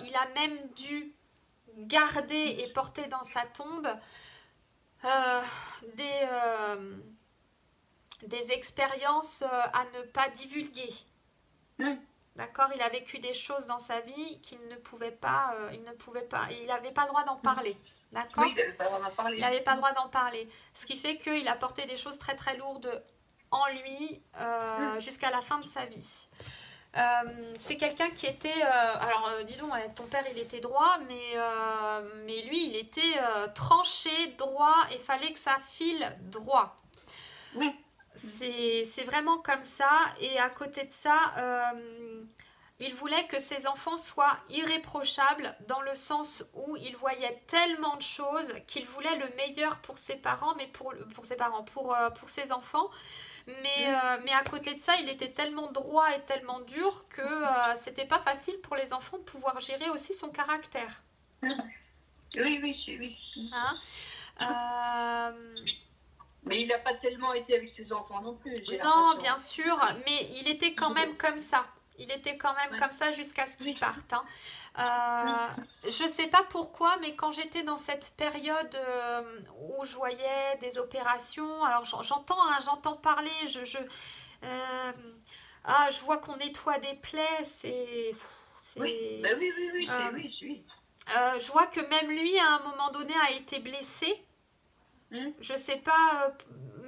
il a même dû garder et porter dans sa tombe euh, des expériences à ne pas divulguer. D'accord, il a vécu des choses dans sa vie qu'il ne pouvait pas, il n'avait pas le droit d'en parler. D'accord. Oui, il n'avait pas le droit d'en parler. Il n'avait pas le droit d'en parler. Ce qui fait qu'il a porté des choses très très lourdes en lui jusqu'à la fin de sa vie. C'est quelqu'un qui était... alors, dis donc, ton père, il était droit, mais lui, il était tranché, droit, et fallait que ça file droit. Oui. C'est vraiment comme ça. Et à côté de ça, il voulait que ses enfants soient irréprochables dans le sens où il voyait tellement de choses qu'il voulait le meilleur pour ses parents, mais pour ses enfants. Mais à côté de ça, il était tellement droit et tellement dur que c'était pas facile pour les enfants de pouvoir gérer aussi son caractère. Oui, oui. Hein. Mais il n'a pas tellement été avec ses enfants non plus. Non, bien sûr, mais il était quand même comme ça. Il était quand même comme ça jusqu'à ce qu'il parte. Hein. Je ne sais pas pourquoi, mais quand j'étais dans cette période où je voyais des opérations, alors j'entends parler, je vois qu'on nettoie des plaies, oui, oui. Je vois que même lui, à un moment donné, a été blessé. Je sais pas,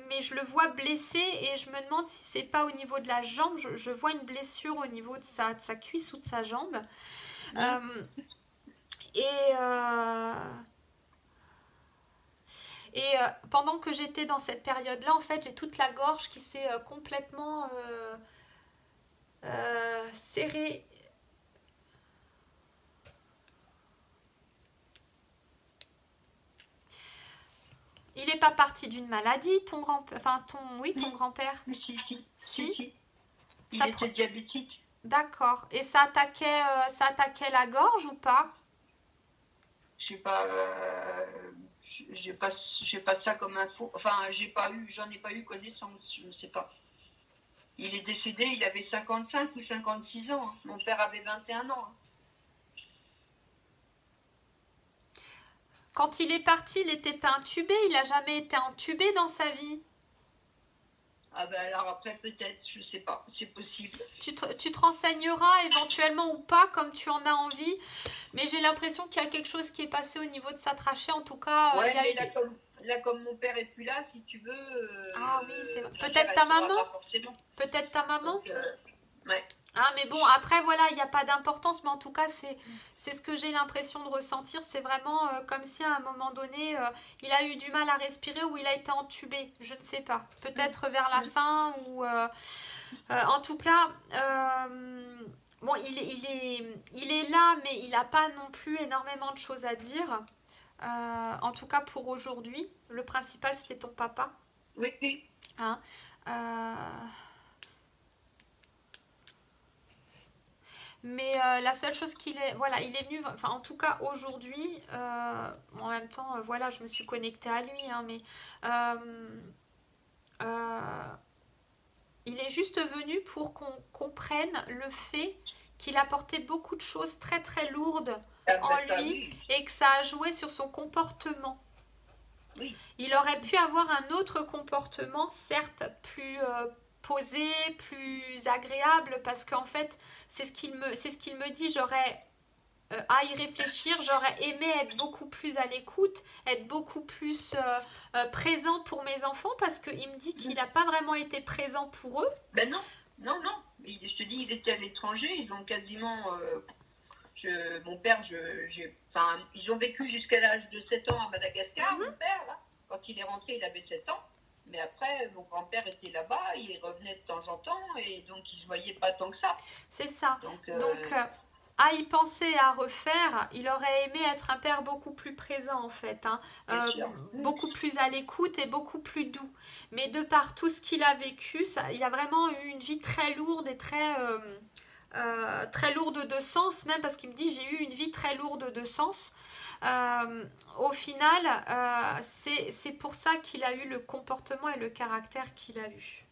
mais je le vois blessé et je me demande si c'est pas au niveau de la jambe. Je vois une blessure au niveau de sa cuisse ou de sa jambe. Pendant que j'étais dans cette période-là, en fait, j'ai toute la gorge qui s'est complètement serrée. Il n'est pas parti d'une maladie, ton grand-père. Ton grand-père. Si. Il était diabétique. D'accord. Et ça attaquait la gorge ou pas? Je sais pas. J'ai pas ça comme info. Enfin, j'en ai pas eu connaissance. Je ne sais pas. Il est décédé, il avait 55 ou 56 ans. Hein. Mon père avait 21 ans. Hein. Quand il est parti, il n'était pas intubé. Il n'a jamais été intubé dans sa vie. Ah ben alors après peut-être, je sais pas, c'est possible. Tu te renseigneras éventuellement ou pas comme tu en as envie, mais j'ai l'impression qu'il y a quelque chose qui est passé au niveau de sa trachée, en tout cas. Ouais, mais là, comme mon père est plus là, si tu veux. Ah oui, c'est vrai. Peut-être ta maman. Peut-être ta maman. Donc, ouais. Ah, mais bon, après, voilà, il n'y a pas d'importance, mais en tout cas, c'est ce que j'ai l'impression de ressentir. C'est vraiment comme si à un moment donné, il a eu du mal à respirer ou il a été entubé. Je ne sais pas. Peut-être vers la fin ou... en tout cas, bon, il est là, mais il n'a pas non plus énormément de choses à dire. En tout cas, pour aujourd'hui, le principal, c'était ton papa. Oui. Hein, mais la seule chose il est venu, enfin en tout cas aujourd'hui, en même temps, voilà, je me suis connectée à lui, hein, mais il est juste venu pour qu'on comprenne le fait qu'il a porté beaucoup de choses très très lourdes Ah, en bah, ça, lui oui. et que ça a joué sur son comportement. Oui. Il aurait pu avoir un autre comportement, certes plus posé, plus agréable, parce qu'en fait, c'est ce qu'il me dit, j'aurais à y réfléchir, j'aurais aimé être beaucoup plus à l'écoute, être beaucoup plus présent pour mes enfants, parce qu'il me dit qu'il n'a pas vraiment été présent pour eux. Ben non, non, non. Je te dis, il était à l'étranger, ils ont quasiment... mon père, enfin, ils ont vécu jusqu'à l'âge de 7 ans à Madagascar, mon père, là. Quand il est rentré, il avait 7 ans. Mais après, mon grand-père était là-bas, il revenait de temps en temps, et donc il ne se voyait pas tant que ça. C'est ça. Donc, À y penser, à refaire, il aurait aimé être un père beaucoup plus présent en fait, hein. bien sûr. Beaucoup plus à l'écoute et beaucoup plus doux. Mais de par tout ce qu'il a vécu, il a vraiment eu une vie très lourde et très lourde de sens, même parce qu'il me dit j'ai eu une vie très lourde de sens. Au final, c'est pour ça qu'il a eu le comportement et le caractère qu'il a eu.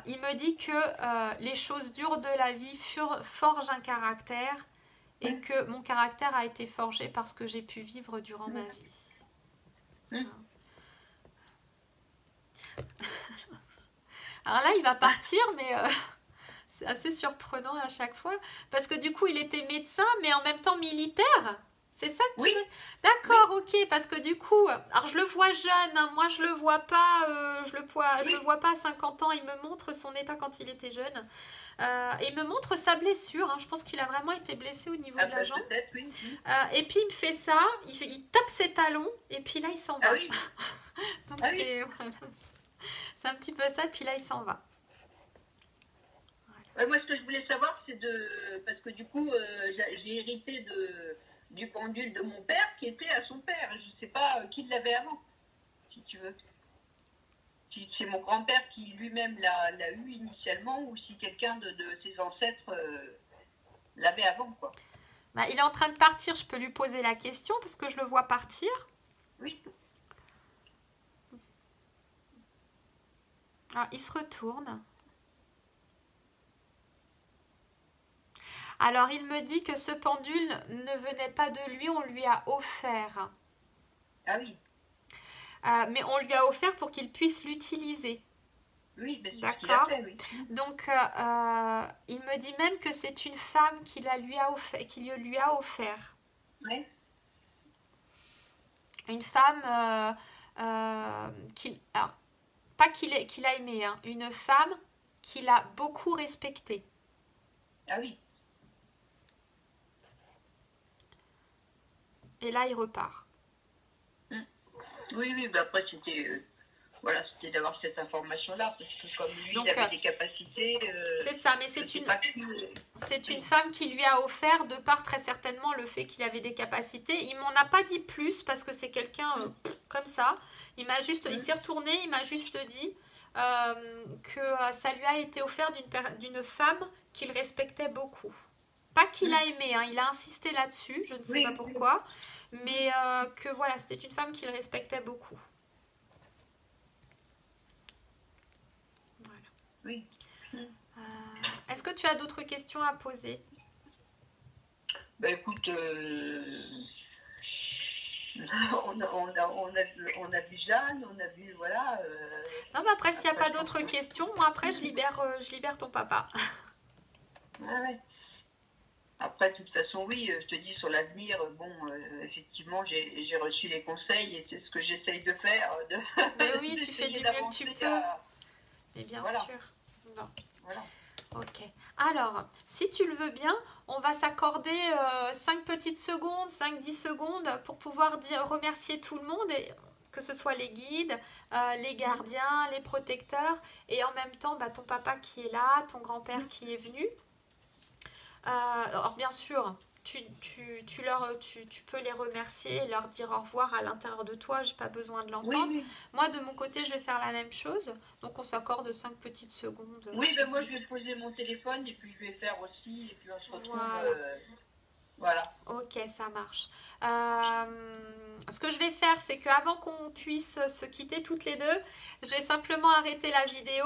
Il me dit que les choses dures de la vie forgent un caractère et que mon caractère a été forgé parce que j'ai pu vivre durant ma vie. Alors là, il va partir, mais c'est assez surprenant à chaque fois parce que du coup, il était médecin, mais en même temps militaire. C'est ça que tu veux? D'accord, ok, parce que du coup, alors je le vois jeune, hein, moi je le vois pas, je le vois pas à 50 ans, il me montre son état quand il était jeune. Il me montre sa blessure, hein, je pense qu'il a vraiment été blessé au niveau de la jambe. Et puis il me fait ça, il tape ses talons, et puis là il s'en va. Ah oui. Donc c'est un petit peu ça, puis là il s'en va. Moi, ce que je voulais savoir, c'est parce que du coup, j'ai hérité du pendule de mon père qui était à son père. Je ne sais pas qui l'avait avant, si tu veux. Si c'est mon grand-père qui lui-même l'a eu initialement ou si quelqu'un de ses ancêtres l'avait avant, quoi. Bah, il est en train de partir, je peux lui poser la question parce que je le vois partir. Oui. Alors, il se retourne. Alors, il me dit que ce pendule ne venait pas de lui, on lui a offert. Ah oui. Mais on lui a offert pour qu'il puisse l'utiliser. Oui, mais c'est ce qu'il a fait, oui. Donc, il me dit même que c'est une femme qui lui a offert. Oui. Une femme pas qu'il a aimée, hein, une femme qu'il a beaucoup respectée. Ah oui. Et là, il repart. Oui, bah après, c'était d'avoir cette information-là, parce que comme lui, il avait des capacités... c'est ça, mais c'est une femme qui lui a offert, de par très certainement le fait qu'il avait des capacités. Il m'en a pas dit plus, parce que c'est quelqu'un comme ça. Il s'est retourné, il m'a juste dit que ça lui a été offert d'une femme qu'il respectait beaucoup. Pas qu'il a aimé, hein, il a insisté là-dessus, je ne sais pas pourquoi, mais que voilà, c'était une femme qu'il respectait beaucoup. Voilà. Oui. Est-ce que tu as d'autres questions à poser? Ben écoute, on a vu Jeanne, on a vu, voilà... non, mais après, s'il n'y a pas d'autres questions, moi après, je libère ton papa. Ah ouais. Après, de toute façon, oui, je te dis, sur l'avenir, bon, effectivement, j'ai reçu les conseils et c'est ce que j'essaye de faire. Mais oui, tu fais du mieux que tu peux. Mais bien sûr. Bon. Voilà. Ok. Alors, si tu le veux bien, on va s'accorder 5 petites secondes, 5-10 secondes pour pouvoir remercier tout le monde, que ce soit les guides, les gardiens, les protecteurs, et en même temps, ton papa qui est là, ton grand-père qui est venu. Alors bien sûr, tu peux les remercier et leur dire au revoir à l'intérieur de toi, j'ai pas besoin de l'entendre. Oui. Moi de mon côté je vais faire la même chose, donc on s'accorde 5 petites secondes. Oui, ben moi je vais poser mon téléphone et puis je vais faire aussi et puis on se retrouve. Voilà. Ok, ça marche. Ce que je vais faire, c'est qu'avant qu'on puisse se quitter toutes les deux, je vais simplement arrêter la vidéo,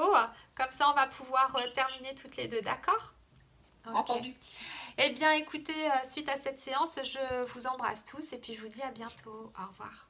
comme ça on va pouvoir terminer toutes les deux, d'accord ? Ok. Entendu. Eh bien, écoutez, suite à cette séance, je vous embrasse tous et puis je vous dis à bientôt. Au revoir.